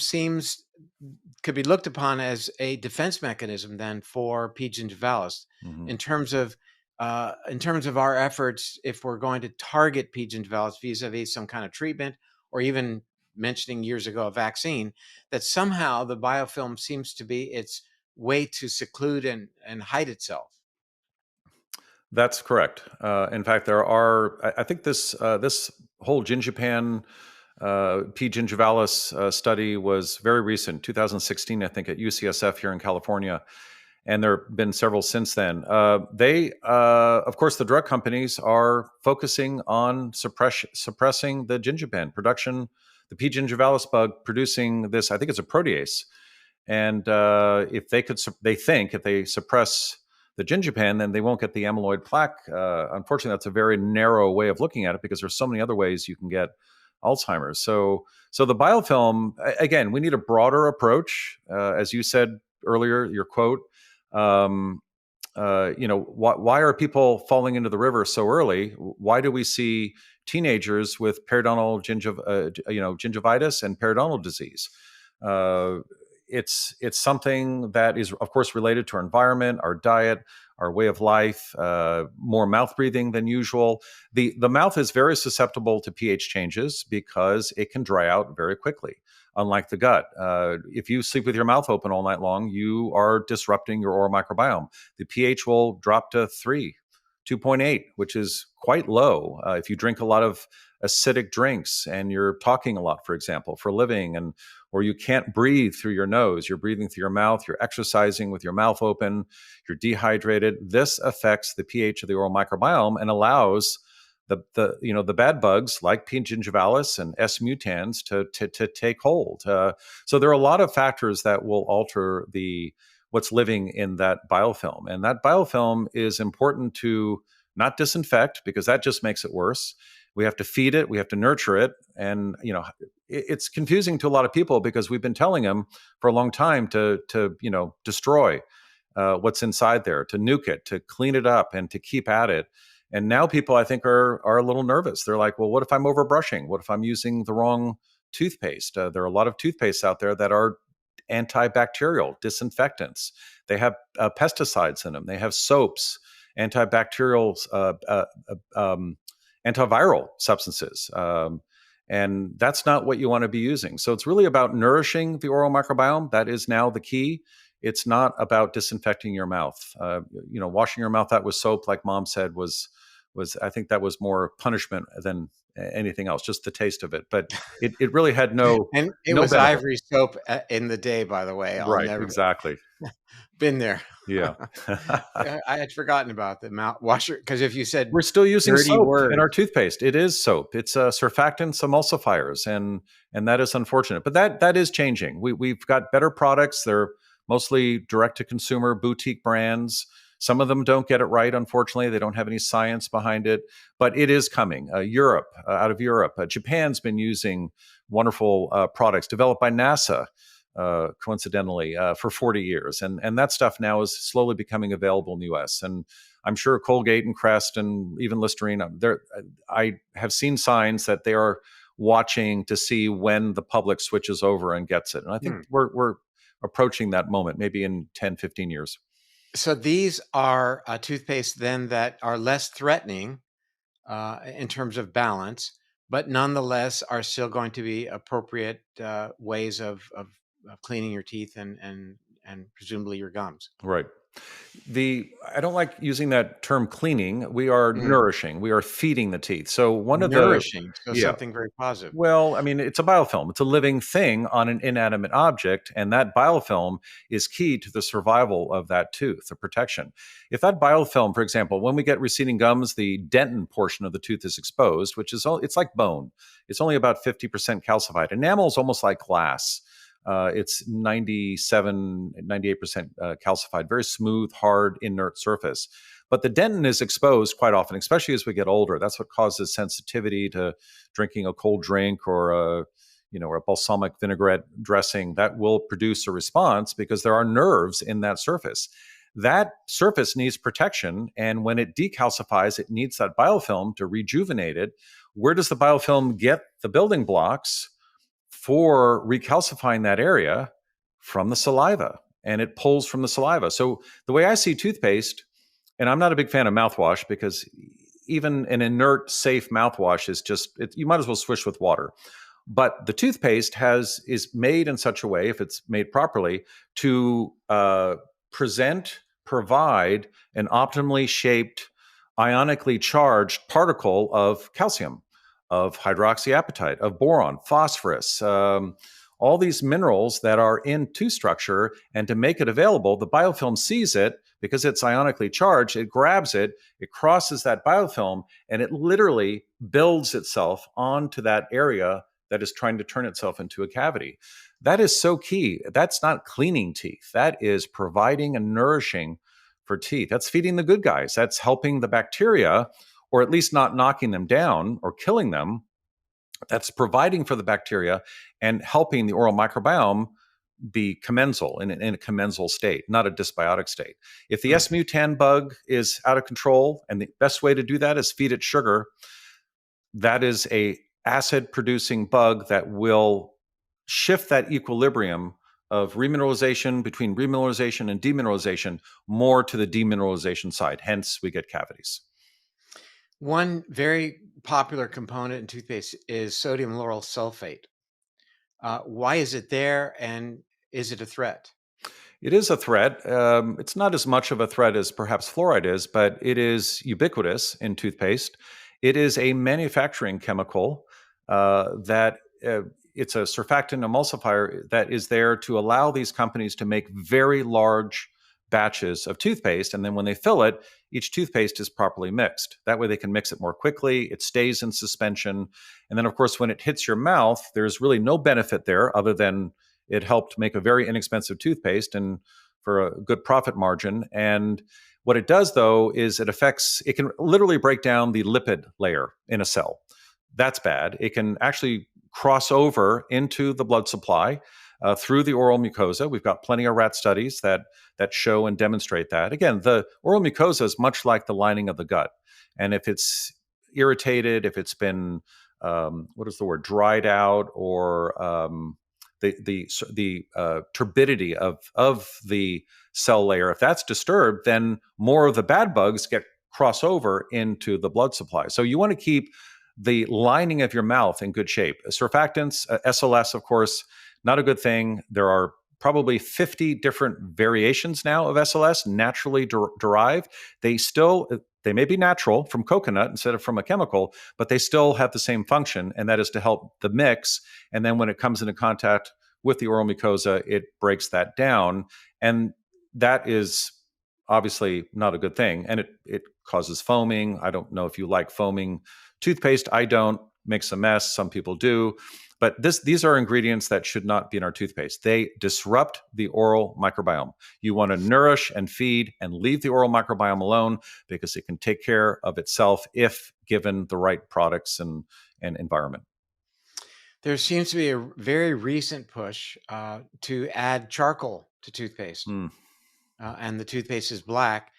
could be looked upon as a defense mechanism then for P. gingivalis Mhm. in terms of our efforts if we're going to target P. gingivalis vis-a-vis some kind of treatment, or even mentioning years ago a vaccine, that somehow the biofilm seems to be its way to seclude and hide itself. That's correct. In fact, there are. I think this whole gingipan P. gingivalis study was very recent, 2016, I think, at UCSF here in California, and there have been several since then. Of course, the drug companies are focusing on suppressing the gingipan production, the P. gingivalis bug producing this. I think it's a protease, and if they could, they think if they suppress the gingipan, then they won't get the amyloid plaque. Unfortunately, that's a very narrow way of looking at it because there's so many other ways you can get Alzheimer's. So the biofilm, again, we need a broader approach, as you said earlier, your quote. Why are people falling into the river so early? Why do we see teenagers with periodontal gingivitis and periodontal disease? Uh, it's something that is, of course, related to our environment, our diet, our way of life, more mouth breathing than usual. The mouth is very susceptible to pH changes because it can dry out very quickly. Unlike the gut, if you sleep with your mouth open all night long, you are disrupting your oral microbiome. The pH will drop to 3, 2.8, which is quite low. If you drink a lot of acidic drinks and you're talking a lot, for example, for a living, and or you can't breathe through your nose, you're breathing through your mouth, you're exercising with your mouth open, you're dehydrated. This affects the pH of the oral microbiome and allows the bad bugs like P. gingivalis and S. mutans to take hold. So there are a lot of factors that will alter the what's living in that biofilm, and that biofilm is important to not disinfect because that just makes it worse. We have to feed it, we have to nurture it, and it's confusing to a lot of people because we've been telling them for a long time to destroy what's inside there, to nuke it, to clean it up, and to keep at it. And now people, I think, are a little nervous. They're like, well, what if I'm overbrushing? What if I'm using the wrong toothpaste? There are a lot of toothpastes out there that are antibacterial disinfectants. They have pesticides in them. They have soaps, antibacterial, antiviral substances. And that's not what you want to be using. So it's really about nourishing the oral microbiome. That is now the key. It's not about disinfecting your mouth. Washing your mouth out with soap, like Mom said, was I think that was more punishment than anything else, just the taste of it. But it really had And it no was benefit. Ivory soap in the day, by the way. I'll Right, never exactly. been there. Yeah. I had forgotten about the mouth washer because if you said We're still using dirty soap in our words, toothpaste. It is soap. It's surfactants, emulsifiers, and that is unfortunate. But that is changing. We've got better products. They're mostly direct to consumer boutique brands. Some of them don't get it right. Unfortunately, they don't have any science behind it. But it is coming. Out of Europe, Japan's been using wonderful products developed by NASA. Coincidentally, for 40 years, and that stuff now is slowly becoming available in the U.S. And I'm sure Colgate and Crest and even Listerine, I have seen signs that they are watching to see when the public switches over and gets it. And I think hmm. we're approaching that moment, maybe in 10, 15 years. So these are toothpaste then that are less threatening in terms of balance, but nonetheless are still going to be appropriate ways of cleaning your teeth and presumably your gums. Right. I don't like using that term cleaning. We are Mm. nourishing. We are feeding the teeth. So one of the Nourishing, so yeah. something very positive. Well, I mean, it's a biofilm. It's a living thing on an inanimate object, and that biofilm is key to the survival of that tooth, the protection. If that biofilm, for example, when we get receding gums, the dentin portion of the tooth is exposed, which is it's like bone. It's only about 50% calcified. Enamel is almost like glass. It's 97, 98% calcified, very smooth, hard, inert surface. But the dentin is exposed quite often, especially as we get older. That's what causes sensitivity to drinking a cold drink or a balsamic vinaigrette dressing. That will produce a response because there are nerves in that surface. That surface needs protection, and when it decalcifies, it needs that biofilm to rejuvenate it. Where does the biofilm get the building blocks for recalcifying that area? From the saliva, and it pulls from the saliva. So the way I see toothpaste, and I'm not a big fan of mouthwash because even an inert, safe mouthwash is you might as well swish with water. But the toothpaste is made in such a way, if it's made properly, to provide an optimally shaped, ionically charged particle of calcium, of hydroxyapatite, of boron, phosphorus, all these minerals that are in tooth structure. And to make it available, the biofilm sees it because it's ionically charged. It grabs it, it crosses that biofilm, and it literally builds itself onto that area that is trying to turn itself into a cavity. That is so key. That's not cleaning teeth. That is providing and nourishing for teeth. That's feeding the good guys. That's helping the bacteria, or at least not knocking them down or killing them. That's providing for the bacteria and helping the oral microbiome be commensal, in a commensal state, not a dysbiotic state. If the Mm. S. mutan bug is out of control, and the best way to do that is feed it sugar, that is a acid producing bug that will shift that equilibrium of remineralization between remineralization and demineralization more to the demineralization side. Hence, we get cavities. One very popular component in toothpaste is sodium lauryl sulfate. Why is it there, and is it a threat? It is a threat. It's not as much of a threat as perhaps fluoride is, but it is ubiquitous in toothpaste. It is a manufacturing chemical that it's a surfactant emulsifier that is there to allow these companies to make very large batches of toothpaste. And then when they fill it, each toothpaste is properly mixed. That way they can mix it more quickly. It stays in suspension. And then, of course, when it hits your mouth, there's really no benefit there other than it helped make a very inexpensive toothpaste and for a good profit margin. And what it does, though, is it can literally break down the lipid layer in a cell. That's bad. It can actually cross over into the blood supply through the oral mucosa. We've got plenty of rat studies that show and demonstrate that. Again, the oral mucosa is much like the lining of the gut, and if it's irritated, if it's been what is the word, dried out, or the turbidity of the cell layer, if that's disturbed, then more of the bad bugs get cross over into the blood supply. So you want to keep the lining of your mouth in good shape. Surfactants, SLS, of course, not a good thing. There are probably 50 different variations now of SLS, naturally derived. They may be natural from coconut instead of from a chemical, but they still have the same function, and that is to help the mix. And then when it comes into contact with the oral mucosa, it breaks that down. And that is obviously not a good thing. And it causes foaming. I don't know if you like foaming toothpaste. I don't. Makes a mess. Some people do. But these are ingredients that should not be in our toothpaste. They disrupt the oral microbiome. You want to nourish and feed and leave the oral microbiome alone because it can take care of itself if given the right products and environment. There seems to be a very recent push to add charcoal to toothpaste, Mm. and the toothpaste is black.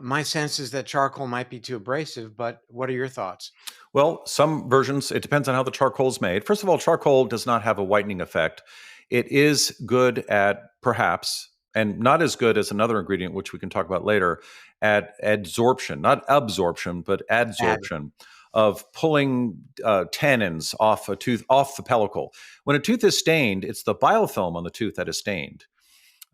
My sense is that charcoal might be too abrasive, but what are your thoughts? Well, some versions, it depends on how the charcoal is made. First of all, charcoal does not have a whitening effect. It is good at perhaps, and not as good as another ingredient, which we can talk about later, at adsorption, not absorption, but Add. adsorption of pulling tannins off a tooth, off the pellicle. When a tooth is stained, it's the biofilm on the tooth that is stained.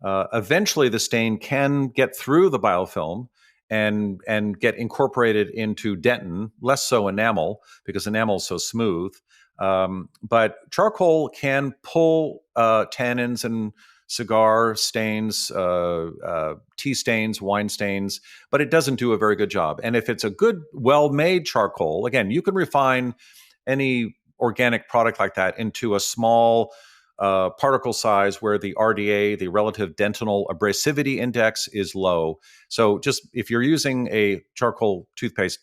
Eventually, the stain can get through the biofilm and get incorporated into dentin, less so enamel because enamel is so smooth. But charcoal can pull tannins and cigar stains, tea stains, wine stains, but it doesn't do a very good job. And if it's a good, well-made charcoal, again, you can refine any organic product like that into a small particle size where the RDA, the relative dentinal abrasivity index, is low. So just if you're using a charcoal toothpaste,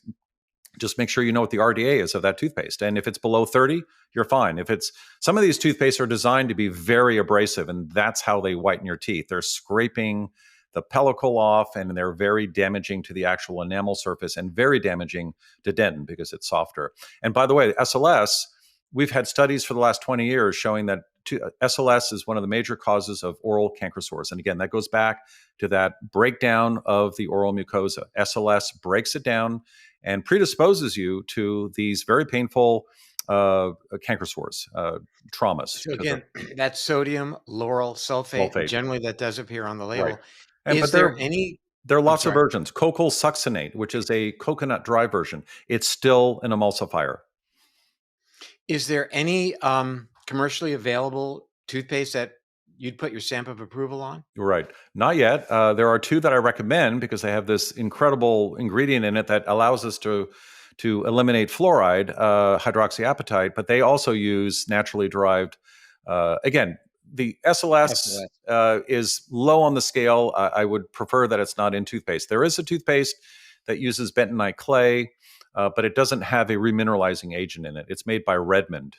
just make sure you know what the RDA is of that toothpaste. And if it's below 30, you're fine. If it's some of these toothpastes are designed to be very abrasive, and that's how they whiten your teeth. They're scraping the pellicle off, and they're very damaging to the actual enamel surface and very damaging to dentin because it's softer. And by the way, SLS, we've had studies for the last 20 years showing that SLS is one of the major causes of oral canker sores. And again, that goes back to that breakdown of the oral mucosa. SLS breaks it down and predisposes you to these very painful canker sores, traumas. So again, that's sodium lauryl sulfate, and Sulfate, generally that does appear on the right? label. And Is but there any? there are I'm lots of sorry. versions. Cocoa succinate, which is a coconut dry version, it's still an emulsifier. Is there any commercially available toothpaste that you'd put your stamp of approval on? Right. Not yet. There are two that I recommend because they have this incredible ingredient in it that allows us to eliminate fluoride, hydroxyapatite, but they also use naturally derived. Again, the SLS SOS. is low on the scale. I would prefer that it's not in toothpaste. There is a toothpaste that uses bentonite clay, but it doesn't have a remineralizing agent in it. It's made by Redmond.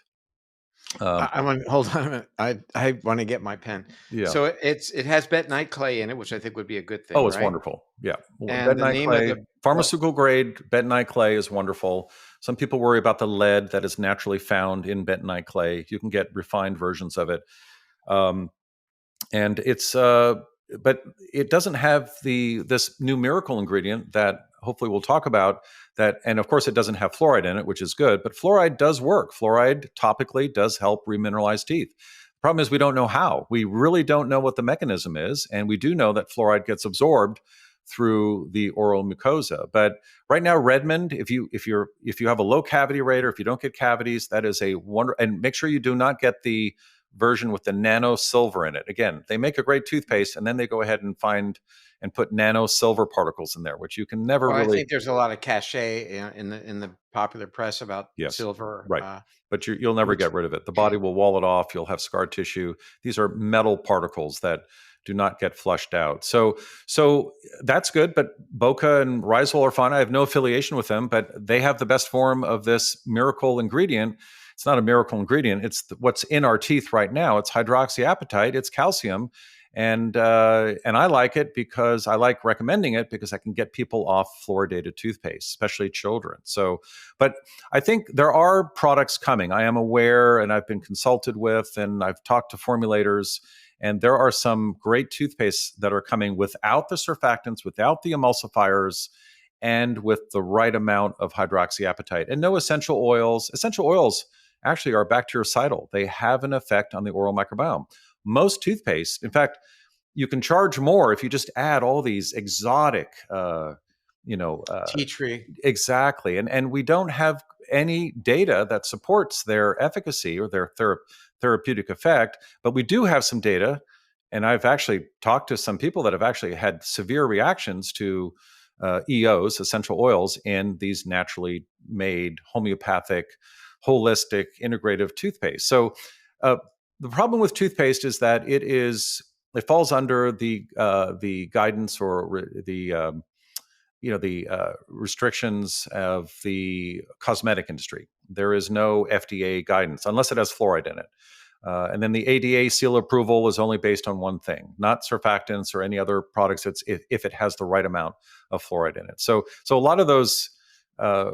Um, I want hold on a minute. I want to get my pen. yeah. So it has bentonite clay in it, which I think would be a good thing, Oh, it's right? wonderful. Yeah. And the Bentonite name of clay, the what? pharmaceutical grade bentonite clay is wonderful. Some people worry about the lead that is naturally found in bentonite clay. You can get refined versions of it. Um, and it's but it doesn't have the this new miracle ingredient that hopefully we'll talk about, that, and of course it doesn't have fluoride in it, which is good, but fluoride does work. Fluoride topically does help remineralize teeth. The problem is we don't know how. We really don't know what the mechanism is, and we do know that fluoride gets absorbed through the oral mucosa. But right now, Redmond, if you have a low cavity rate, or if you don't get cavities, that is a wonder. And make sure you do not get the version with the nano silver in it. Again, they make a great toothpaste, and then they go ahead and find and put nano silver particles in there, which you can never Well, I really. think there's a lot of cachet in the popular press about Yes, silver, right. But you'll never which get rid of it. The body will wall it off. You'll have scar tissue. These are metal particles that do not get flushed out. So that's good. But Boca and Rysol are fine. I have no affiliation with them, but they have the best form of this miracle ingredient. It's not a miracle ingredient. It's what's in our teeth right now. It's hydroxyapatite. It's calcium, and I like it because I like recommending it because I can get people off fluoridated toothpaste, especially children. So, but I think there are products coming. I am aware, and I've been consulted with, and I've talked to formulators, and there are some great toothpastes that are coming without the surfactants, without the emulsifiers, and with the right amount of hydroxyapatite, and no essential oils. Essential oils actually are bactericidal. They have an effect on the oral microbiome. Most toothpaste, in fact, you can charge more if you just add all these exotic, you know, tea tree. exactly. And we don't have any data that supports their efficacy or their therapeutic effect, but we do have some data. And I've actually talked to some people that have actually had severe reactions to EOs, essential oils, in these naturally made homeopathic, holistic, integrative toothpaste. So uh, the problem with toothpaste is that it falls under the guidance or the restrictions of the cosmetic industry. There is no FDA guidance unless it has fluoride in it. And then the ADA seal approval is only based on one thing, not surfactants or any other products. It's if it has the right amount of fluoride in it. So a lot of those uh,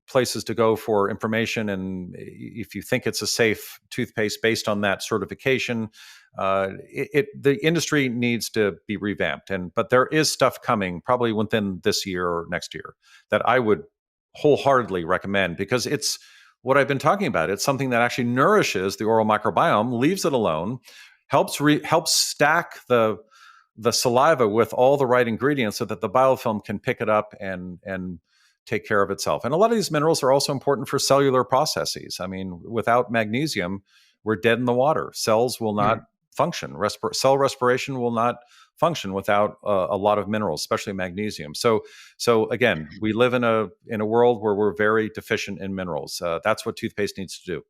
places to go for information, and if you think it's a safe toothpaste based on that certification, the industry needs to be revamped. But there is stuff coming probably within this year or next year that I would wholeheartedly recommend, because it's what I've been talking about. It's something that actually nourishes the oral microbiome, leaves it alone, helps stack the saliva with all the right ingredients so that the biofilm can pick it up and take care of itself. And a lot of these minerals are also important for cellular processes. I mean, without magnesium, we're dead in the water. Cells will not function. Cell respiration will not function without a lot of minerals, especially magnesium. So again, we live in a world where we're very deficient in minerals. That's what toothpaste needs to do.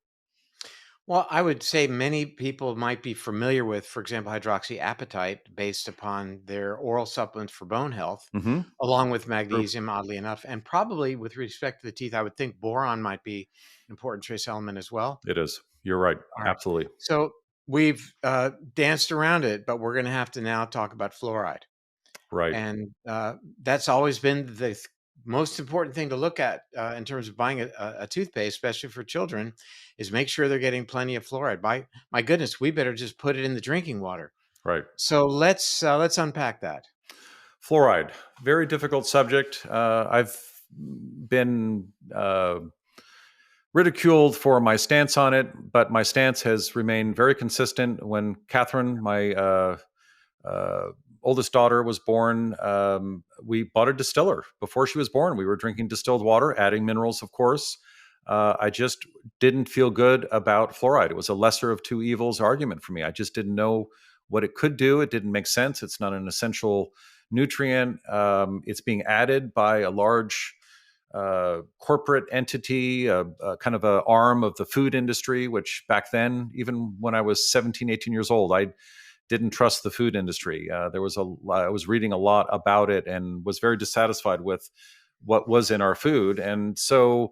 Well, I would say many people might be familiar with, for example, hydroxyapatite based upon their oral supplements for bone health, Hmm. along with True. magnesium, oddly enough. And probably with respect to the teeth, I would think boron might be an important trace element as well. It is. You're right. All right. Absolutely. So we've danced around it, but we're going to have to now talk about fluoride. Right. And that's always been the most important thing to look at in terms of buying a toothpaste, especially for children, is make sure they're getting plenty of fluoride. My goodness, we better just put it in the drinking water. Right. So let's unpack that. Fluoride, very difficult subject. I've been ridiculed for my stance on it, but my stance has remained very consistent. When Catherine, my uh, oldest daughter, was born, we bought a distiller. Before she was born, we were drinking distilled water, adding minerals, of course. I just didn't feel good about fluoride. It was a lesser of two evils argument for me. I just didn't know what it could do. It didn't make sense. It's not an essential nutrient. It's being added by a large corporate entity, kind of an arm of the food industry, which back then, even when I was 17, 18 years old, I didn't trust the food industry. I was reading a lot about it and was very dissatisfied with what was in our food. And so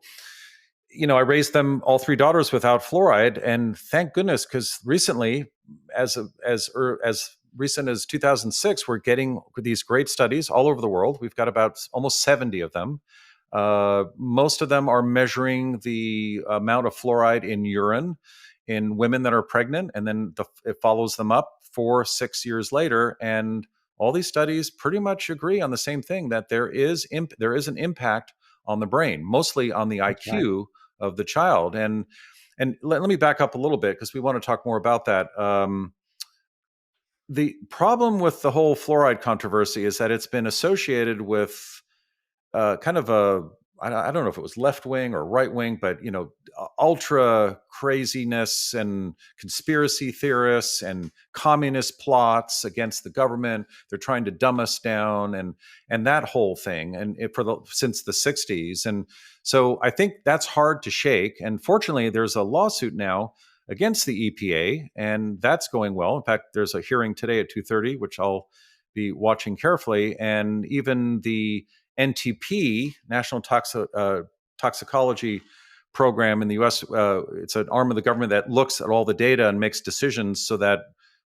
I raised them, all three daughters, without fluoride, and thank goodness, because recently, as recent as 2006, we're getting these great studies all over the world. We've got about almost 70 of them. Most of them are measuring the amount of fluoride in urine in women that are pregnant, and then it follows them up 4, 6 years later, and all these studies pretty much agree on the same thing, that there is an impact on the brain, mostly on the That's right. IQ of the child. And let me back up a little bit, because we want to talk more about that. The problem with the whole fluoride controversy is that it's been associated with kind of I don't know if it was left wing or right wing, but ultra craziness and conspiracy theorists and communist plots against the government. They're trying to dumb us down, and that whole thing, and since the 60s. And so I think that's hard to shake. And fortunately, there's a lawsuit now against the EPA, and that's going well. In fact, there's a hearing today at 2:30, which I'll be watching carefully. And even the NTP, National Toxicology Program in the US, it's an arm of the government that looks at all the data and makes decisions, so that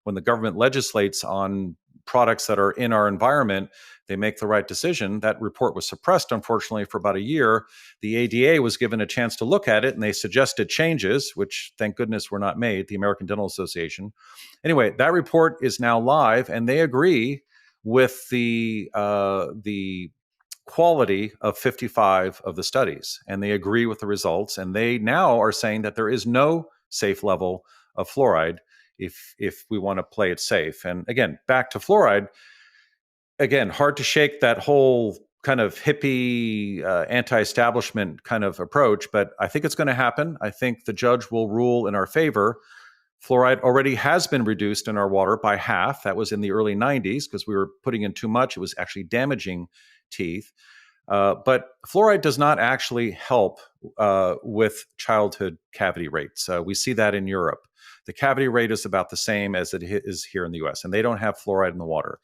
when the government legislates on products that are in our environment, they make the right decision. That report was suppressed, unfortunately, for about a year. The ADA was given a chance to look at it, and they suggested changes, which thank goodness were not made, the American Dental Association. Anyway, that report is now live, and they agree with the quality of 55 of the studies, and they agree with the results. And they now are saying that there is no safe level of fluoride if we want to play it safe. And again, back to fluoride, again, hard to shake that whole kind of hippie anti-establishment kind of approach, but I think it's going to happen. I think the judge will rule in our favor. Fluoride already has been reduced in our water by half. That was in the early 90s, because we were putting in too much. It was actually damaging teeth. But fluoride does not actually help with childhood cavity rates. We see that in Europe. The cavity rate is about the same as it is here in the US, and they don't have fluoride in the water.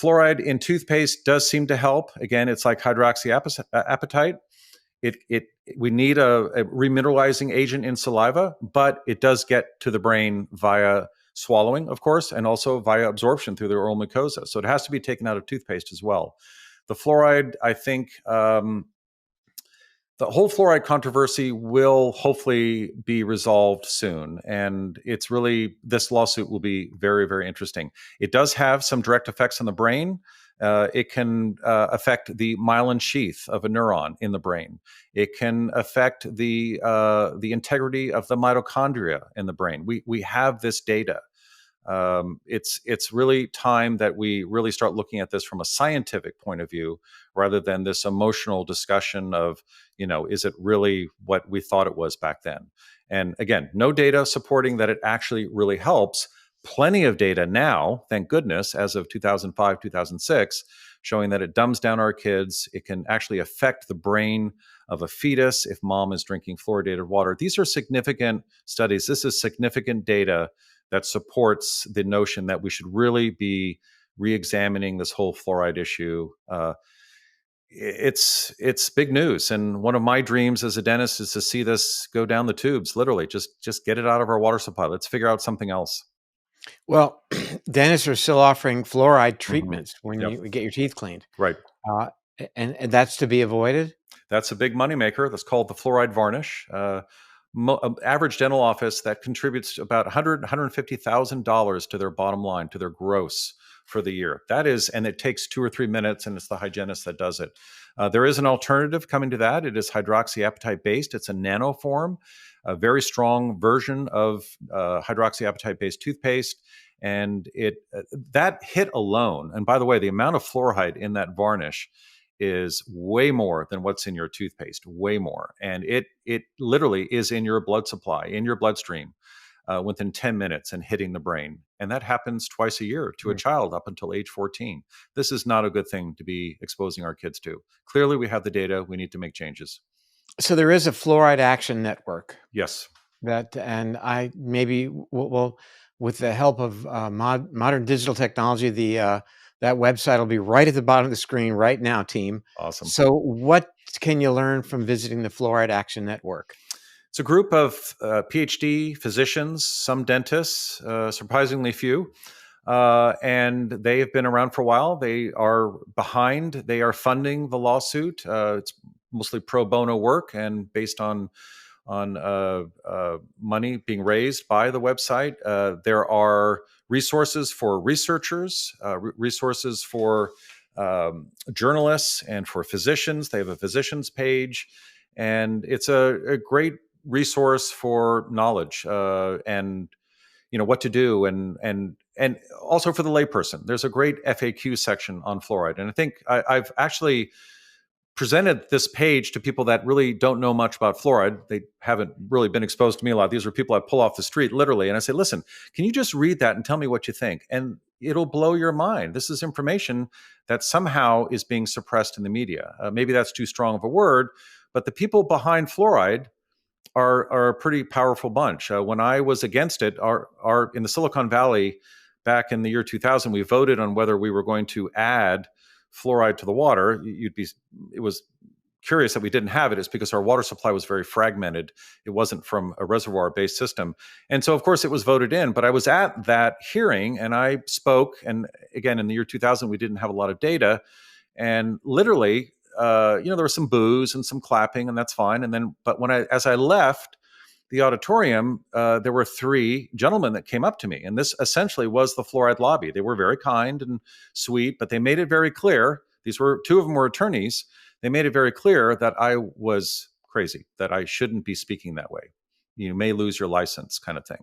Fluoride in toothpaste does seem to help. Again, it's like hydroxyapatite. We need a remineralizing agent in saliva, but it does get to the brain via swallowing, of course, and also via absorption through the oral mucosa. So it has to be taken out of toothpaste as well. The fluoride, I think, the whole fluoride controversy will hopefully be resolved soon. And this lawsuit will be very, very interesting. It does have some direct effects on the brain. It can affect the myelin sheath of a neuron in the brain. It can affect the integrity of the mitochondria in the brain. We have this data. It's really time that we really start looking at this from a scientific point of view, rather than this emotional discussion of, is it really what we thought it was back then? And again, no data supporting that it actually really helps. Plenty of data now, thank goodness, as of 2005, 2006, showing that it dumbs down our kids. It can actually affect the brain of a fetus if mom is drinking fluoridated water. These are significant studies. This is significant data that supports the notion that we should really be re-examining this whole fluoride issue. It's big news, and one of my dreams as a dentist is to see this go down the tubes. Literally, just get it out of our water supply. Let's figure out something else. Well, dentists are still offering fluoride Mm-hmm. treatments when Yep. you get your teeth cleaned. Right. Uh, and that's to be avoided? That's a big moneymaker. That's called the fluoride varnish. Average dental office that contributes about $150,000 to their bottom line, to their gross for the year. That is, and it takes 2 or 3 minutes, and it's the hygienist that does it. There is an alternative coming to that. It is hydroxyapatite based. It's a nanoform, a very strong version of hydroxyapatite based toothpaste. And that hit alone, and by the way, the amount of fluoride in that varnish is way more than what's in your toothpaste, way more. And it literally is in your blood supply, in your bloodstream, within 10 minutes and hitting the brain. And that happens twice a year to a Mm. child up until age 14. This is not a good thing to be exposing our kids to. Clearly, we have the data. We need to make changes. So there is a fluoride action network Yes. and I maybe will, with the help of modern digital technology, that website will be right at the bottom of the screen right now, team. Awesome. So what can you learn from visiting the Fluoride Action Network? It's a group of PhD physicians, some dentists, surprisingly few, and they have been around for a while. They are behind. They are funding the lawsuit. It's mostly pro bono work and based on money being raised by the website. There are resources for researchers, resources for journalists, and for physicians. They have a physicians page, and it's a great resource for knowledge and what to do and also for the layperson. There's a great FAQ section on fluoride, and I think I've actually presented this page to people that really don't know much about fluoride. They haven't really been exposed to me a lot. These are people I pull off the street, literally. And I say, listen, can you just read that and tell me what you think? And it'll blow your mind. This is information that somehow is being suppressed in the media. Maybe that's too strong of a word, but the people behind fluoride are a pretty powerful bunch. When I was against it, our in the Silicon Valley back in the year 2000, we voted on whether we were going to add fluoride to the water. It was curious that we didn't have it. Is because our water supply was very fragmented. It wasn't from a reservoir-based system, and so of course it was voted in. But I was at that hearing and I spoke. And again, in the year 2000, we didn't have a lot of data, and literally, there was some boos and some clapping, and that's fine. And then, but as I left the auditorium, there were three gentlemen that came up to me, and this essentially was the fluoride lobby. They were very kind and sweet, but they made it very clear. Two of them were attorneys. They made it very clear that I was crazy, that I shouldn't be speaking that way. You may lose your license, kind of thing.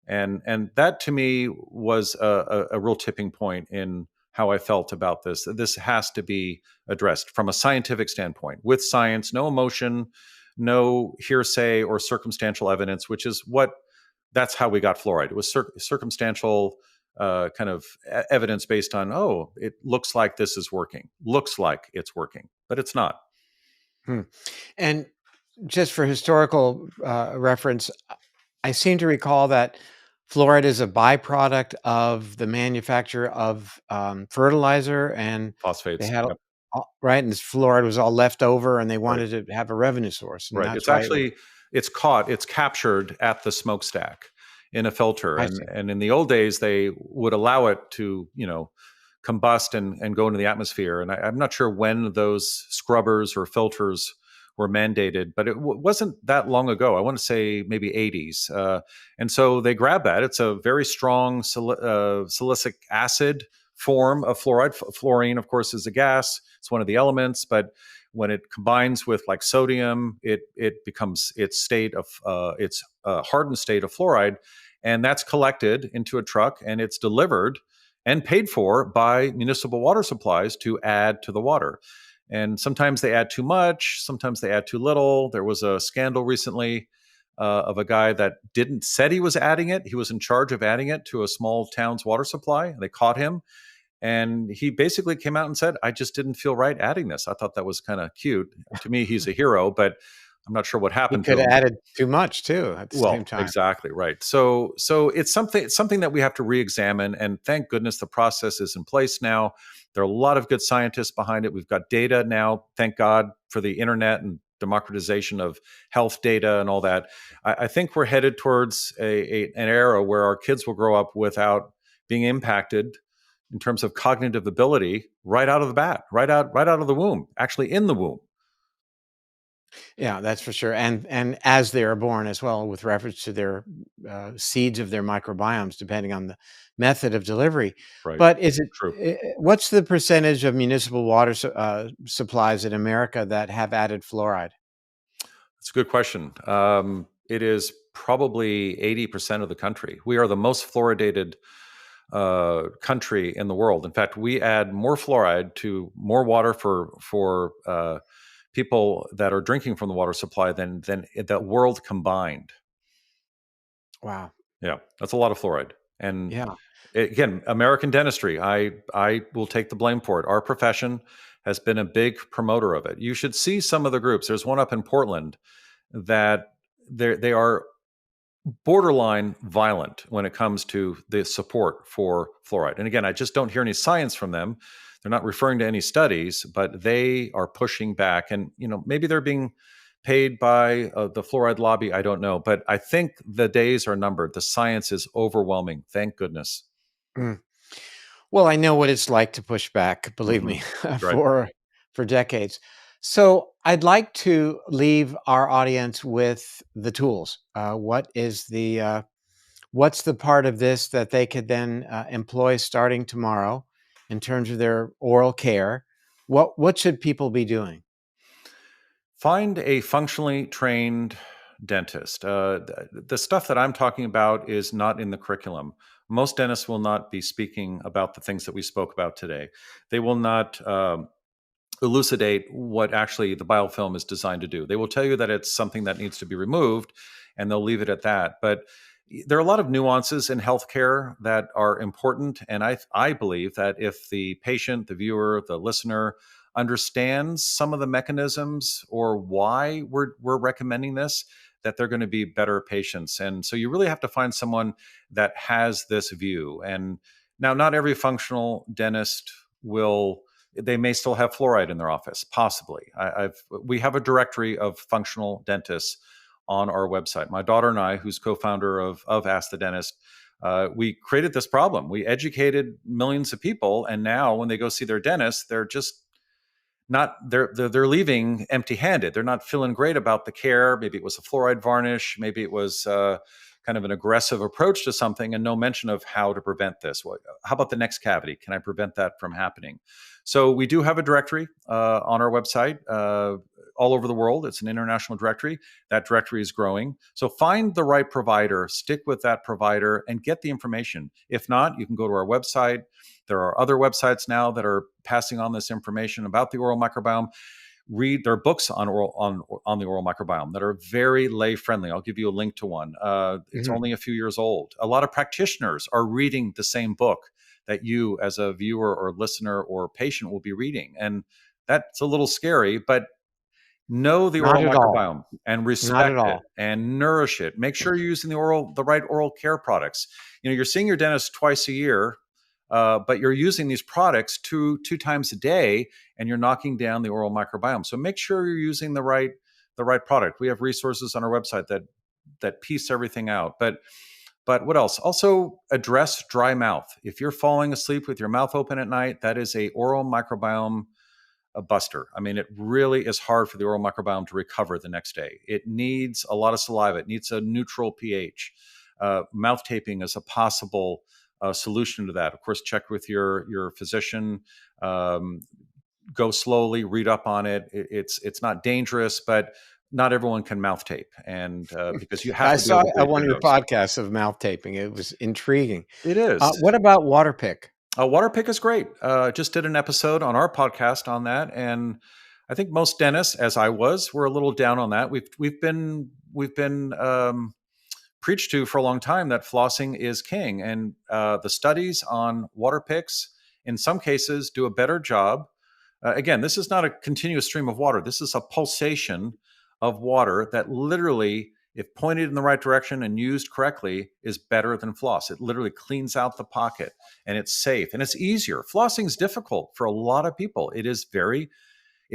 And that to me was a real tipping point in how I felt about this. This has to be addressed from a scientific standpoint, with science, no emotion, no hearsay or circumstantial evidence, that's how we got fluoride. It was circumstantial kind of evidence based on, oh, it looks like this is working, looks like it's working, but it's not. Hmm. And just for historical reference, I seem to recall that fluoride is a byproduct of the manufacture of fertilizer, and they Phosphates. had Yep. right, and this fluoride was all left over, and they Right. wanted to have a revenue source, and Right. that's why it was. It's captured at the smokestack in a filter. I see. And in the old days, they would allow it to, combust and go into the atmosphere. And I'm not sure when those scrubbers or filters were mandated, but it wasn't that long ago. I want to say maybe 80s. And so they grab that. It's a very strong silicic acid form of fluoride. Fluorine, of course, is a gas. It's one of the elements, but when it combines with like sodium, it becomes its hardened state of fluoride, and that's collected into a truck and it's delivered and paid for by municipal water supplies to add to the water. And sometimes they add too much, sometimes they add too little. There was a scandal recently of a guy that said he was adding it. He was in charge of adding it to a small town's water supply. They caught him. And he basically came out and said, I just didn't feel right adding this. I thought that was kind of cute. To me, he's a hero, but I'm not sure what He happened could to have him. added too much too at the same Well, time. exactly right. So it's something that we have to re-examine. And thank goodness the process is in place now. There are a lot of good scientists behind it. We've got data now. Thank God for the internet and democratization of health data and all that. I think we're headed towards an era where our kids will grow up without being impacted in terms of cognitive ability right out of the bat, right out of the womb, actually in the womb. Yeah, that's for sure. And as they are born as well, with reference to their seeds of their microbiomes, depending on the method of delivery. Right. But is it True. what's the percentage of municipal water supplies in America that have added fluoride? That's a good question. It is probably 80% of the country. We are the most fluoridated country in the world. In fact, we add more fluoride to more water for people that are drinking from the water supply than the world combined. Wow. Yeah, that's a lot of fluoride. And Yeah. again, American dentistry, I will take the blame for it. Our profession has been a big promoter of it. You should see some of the groups. There's one up in Portland that they are borderline violent when it comes to the support for fluoride. And again, I just don't hear any science from them. They're not referring to any studies, but they are pushing back. And maybe they're being paid by the fluoride lobby, I don't know. But I think the days are numbered. The science is overwhelming. Thank goodness. Mm. Well, I know what it's like to push back, believe Hmm. me, Right. for decades. So I'd like to leave our audience with the tools. What's the part of this that they could then employ starting tomorrow in terms of their oral care? What should people be doing? Find a functionally trained dentist. The stuff that I'm talking about is not in the curriculum. Most dentists will not be speaking about the things that we spoke about today. They will not elucidate what actually the biofilm is designed to do. They will tell you that it's something that needs to be removed, and they'll leave it at that. But there are a lot of nuances in healthcare that are important, and I believe that if the patient, the viewer, the listener understands some of the mechanisms or why we're recommending this, that they're going to be better patients. And so you really have to find someone that has this view. And now, not every functional dentist will, they may still have fluoride in their office, possibly. We have a directory of functional dentists on our website. My daughter and I, who's co-founder of Ask the Dentist, we created this problem. We educated millions of people, and now when they go see their dentist, they're just not they're leaving empty-handed. They're not feeling great about the care. Maybe it was a fluoride varnish. Maybe it was kind of an aggressive approach to something, and no mention of how to prevent this. How about the next cavity? Can I prevent that from happening? So we do have a directory on our website all over the world. It's an international directory. That directory is growing. So find the right provider, stick with that provider, and get the information. If not, you can go to our website. There are other websites now that are passing on this information about the oral microbiome. Read their books on the oral microbiome that are very lay friendly. I'll give you a link to one. It's Mhm. only a few years old. A lot of practitioners are reading the same book that you, as a viewer or listener or patient, will be reading, and that's a little scary. But know the Not oral at all. microbiome and Not respect at it all. and nourish it. Make sure you're using the right oral care products. You're seeing your dentist twice a year, but you're using these products two times a day, and you're knocking down the oral microbiome. So make sure you're using the right product. We have resources on our website that piece everything out. But what else? Also address dry mouth. If you're falling asleep with your mouth open at night, that is a oral microbiome a buster. I mean, it really is hard for the oral microbiome to recover the next day. It needs a lot of saliva. It needs a neutral pH. Mouth taping is a possible solution to that. Of course, check with your physician. Um, Go slowly. Read up on it. It's not dangerous, but not everyone can mouth tape, and because you have I to be saw able to at breathe one through of your those. podcasts of mouth taping. It was intriguing. It is. What about water pick? Water pick is great. Just did an episode on our podcast on that, and I think most dentists, as I was, were a little down on that. We've been preached to for a long time that flossing is king, and the studies on water picks in some cases do a better job. Again, this is not a continuous stream of water. This is a pulsation of water that literally, if pointed in the right direction and used correctly, is better than floss. It literally cleans out the pocket, and it's safe and it's easier. Flossing is difficult for a lot of people. It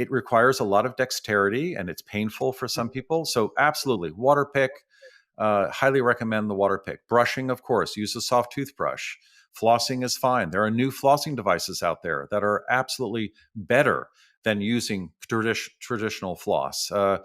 requires a lot of dexterity, and it's painful for some people. So absolutely, water pick. Highly recommend the water pick. Brushing, of course, use a soft toothbrush. Flossing is fine. There are new flossing devices out there that are absolutely better than using traditional floss. So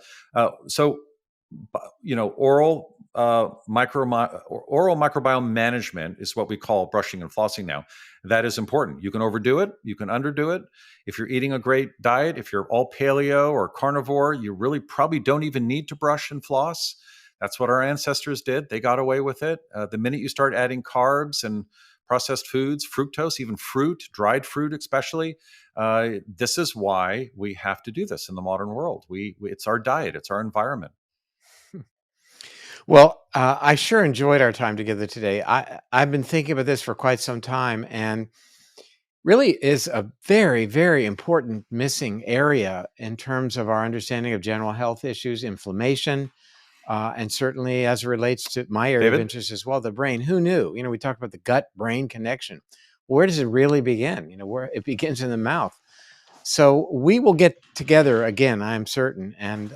oral microbiome management is what we call brushing and flossing now. That is important. You can overdo it, you can underdo it. If you're eating a great diet, if you're all paleo or carnivore, you really probably don't even need to brush and floss. That's what our ancestors did. They got away with it. The minute you start adding carbs and processed foods, fructose, even fruit, dried fruit especially, this is why we have to do this in the modern world. It's our diet, it's our environment. Well, I sure enjoyed our time together today. I've been thinking about this for quite some time, and really is a very, very important missing area in terms of our understanding of general health issues, inflammation, and certainly as it relates to my area of David? interest as well, the brain. Who knew? We talked about the gut brain connection. Where does it really begin? Where it begins in the mouth. So we will get together again, I'm certain. And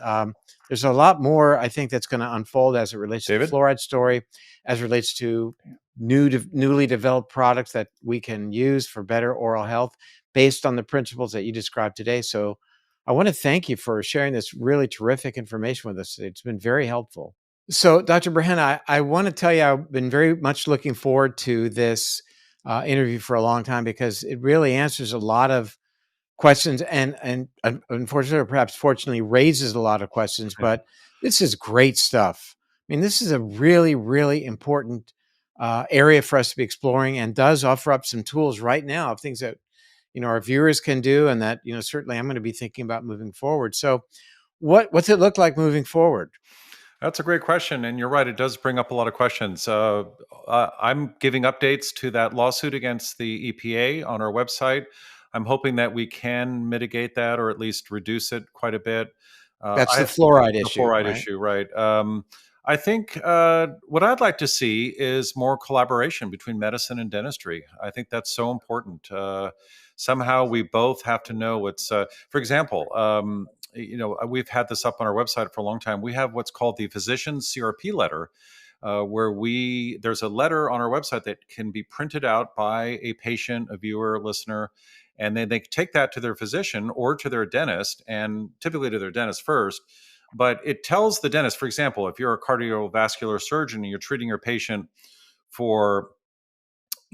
there's a lot more, I think, that's going to unfold as it relates to the David? fluoride story, as it relates to newly developed products that we can use for better oral health based on the principles that you described today. So I want to thank you for sharing this really terrific information with us today. It's been very helpful. So, Dr. Brahen, I want to tell you, I've been very much looking forward to this interview for a long time because it really answers a lot of questions and unfortunately, or perhaps fortunately, raises a lot of questions. But this is great stuff. I mean, this is a really, really important area for us to be exploring, and does offer up some tools right now of things that our viewers can do, and that certainly I'm going to be thinking about moving forward. So, what's it look like moving forward? That's a great question, and you're right. It does bring up a lot of questions. I'm giving updates to that lawsuit against the EPA on our website. I'm hoping that we can mitigate that, or at least reduce it quite a bit. That's the I fluoride The issue, fluoride right? issue, right? I think what I'd like to see is more collaboration between medicine and dentistry. I think that's so important. Somehow we both have to know what's, for example, we've had this up on our website for a long time. We have what's called the physician's CRP letter, where there's a letter on our website that can be printed out by a patient, a viewer, a listener, and then they take that to their physician or to their dentist, and typically to their dentist first. But it tells the dentist, for example, if you're a cardiovascular surgeon and you're treating your patient for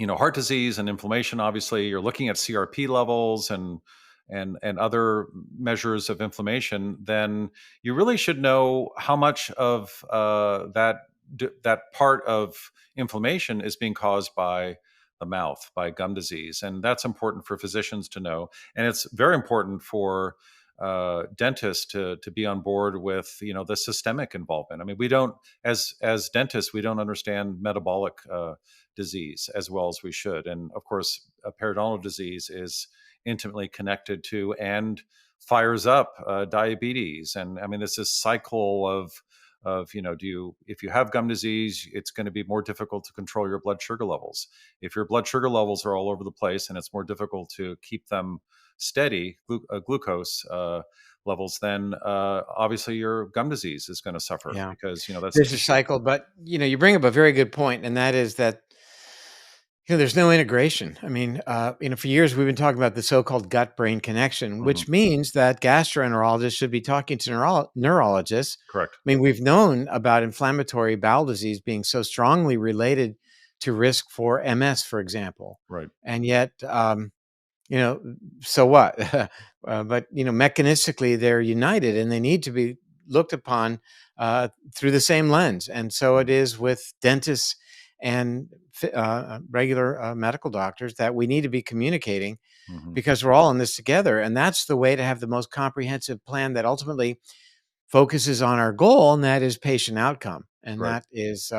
heart disease and inflammation, obviously you're looking at CRP levels and other measures of inflammation, then you really should know how much of that part of inflammation is being caused by the mouth, by gum disease. And that's important for physicians to know, and it's very important for dentists to be on board with the systemic involvement. I mean, we don't, as dentists, we don't understand metabolic disease as well as we should. And of course, periodontal disease is intimately connected to and fires up diabetes. And I mean, it's this cycle of if you have gum disease, it's going to be more difficult to control your blood sugar levels. If your blood sugar levels are all over the place and it's more difficult to keep them steady, glucose levels, then obviously your gum disease is going to suffer, Yeah. because that's There's a tissue. cycle, but you bring up a very good point, and that is that there's no integration. I mean, for years we've been talking about the so-called gut-brain connection, Mhm. which means that gastroenterologists should be talking to neurologists. Correct. I mean, we've known about inflammatory bowel disease being so strongly related to risk for MS, for example, Right. and yet, you know, so what? But mechanistically, they're united, and they need to be looked upon through the same lens. And so it is with dentists and regular medical doctors, that we need to be communicating, Mhm. because we're all in this together. And that's the way to have the most comprehensive plan that ultimately focuses on our goal, and that is patient outcome. And Right. that is,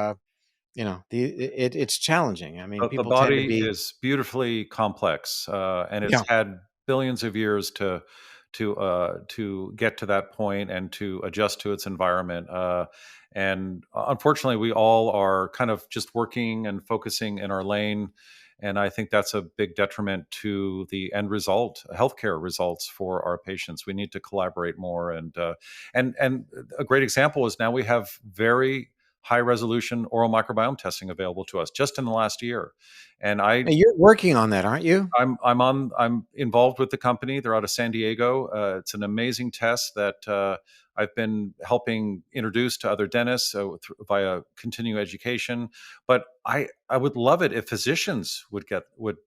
it's challenging. I mean, The people tend to body be, is beautifully complex, and it's yeah, had billions of years to get to that point and to adjust to its environment. And unfortunately, we all are kind of just working and focusing in our lane. And I think that's a big detriment to the end result, healthcare results for our patients. We need to collaborate more. And a great example is now we have very high resolution oral microbiome testing available to us just in the last year. And hey, you're working on that, aren't you? I'm involved with the company. They're out of San Diego. It's an amazing test that I've been helping introduce to other dentists via continuing education. But I would love it if physicians would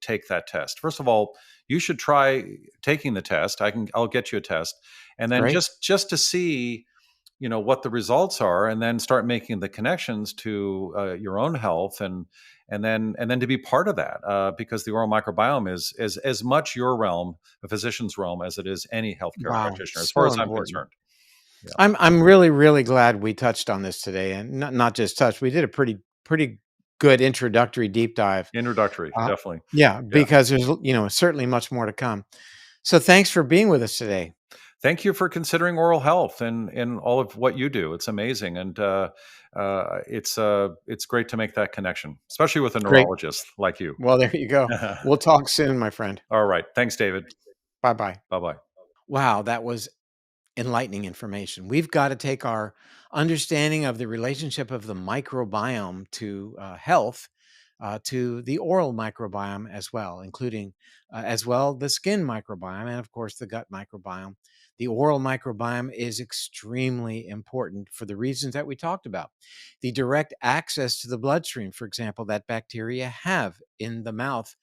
take that test. First of all, you should try taking the test. I'll get you a test, and then Great. just to see what the results are, and then start making the connections to your own health, and then to be part of that, because the oral microbiome is as much your realm, a physician's realm, as it is any healthcare Wow, practitioner, as far so as I'm important. concerned. Yeah. I'm really, really glad we touched on this today, and not just touched. We did a pretty good introductory deep dive. Introductory, Uh, definitely. yeah, Yeah. because there's certainly much more to come. So thanks for being with us today. Thank you for considering oral health and all of what you do. It's amazing, and it's great to make that connection, especially with a Great. neurologist like you. Well, there you go. We'll talk soon, my friend. All right. Thanks, David. Bye bye. Bye bye. Wow, that was enlightening information. We've got to take our understanding of the relationship of the microbiome to health to the oral microbiome as well, including as well the skin microbiome and of course the gut microbiome. The oral microbiome is extremely important for the reasons that we talked about. The direct access to the bloodstream, for example, that bacteria have in the mouth,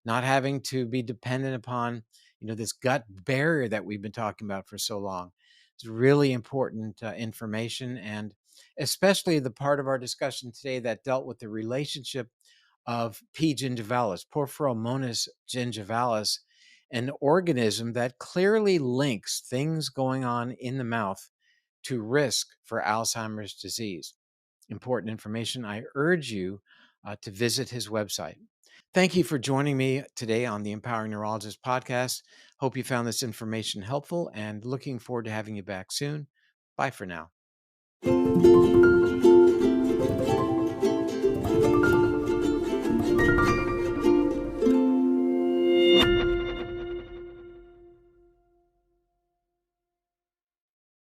not having to be dependent upon this gut barrier that we've been talking about for so long. It's really important information, and especially the part of our discussion today that dealt with the relationship of P. gingivalis, Porphyromonas gingivalis, an organism that clearly links things going on in the mouth to risk for Alzheimer's disease. Important information. I urge you to visit his website. Thank you for joining me today on the Empowering Neurologist podcast. Hope you found this information helpful and looking forward to having you back soon. Bye for now.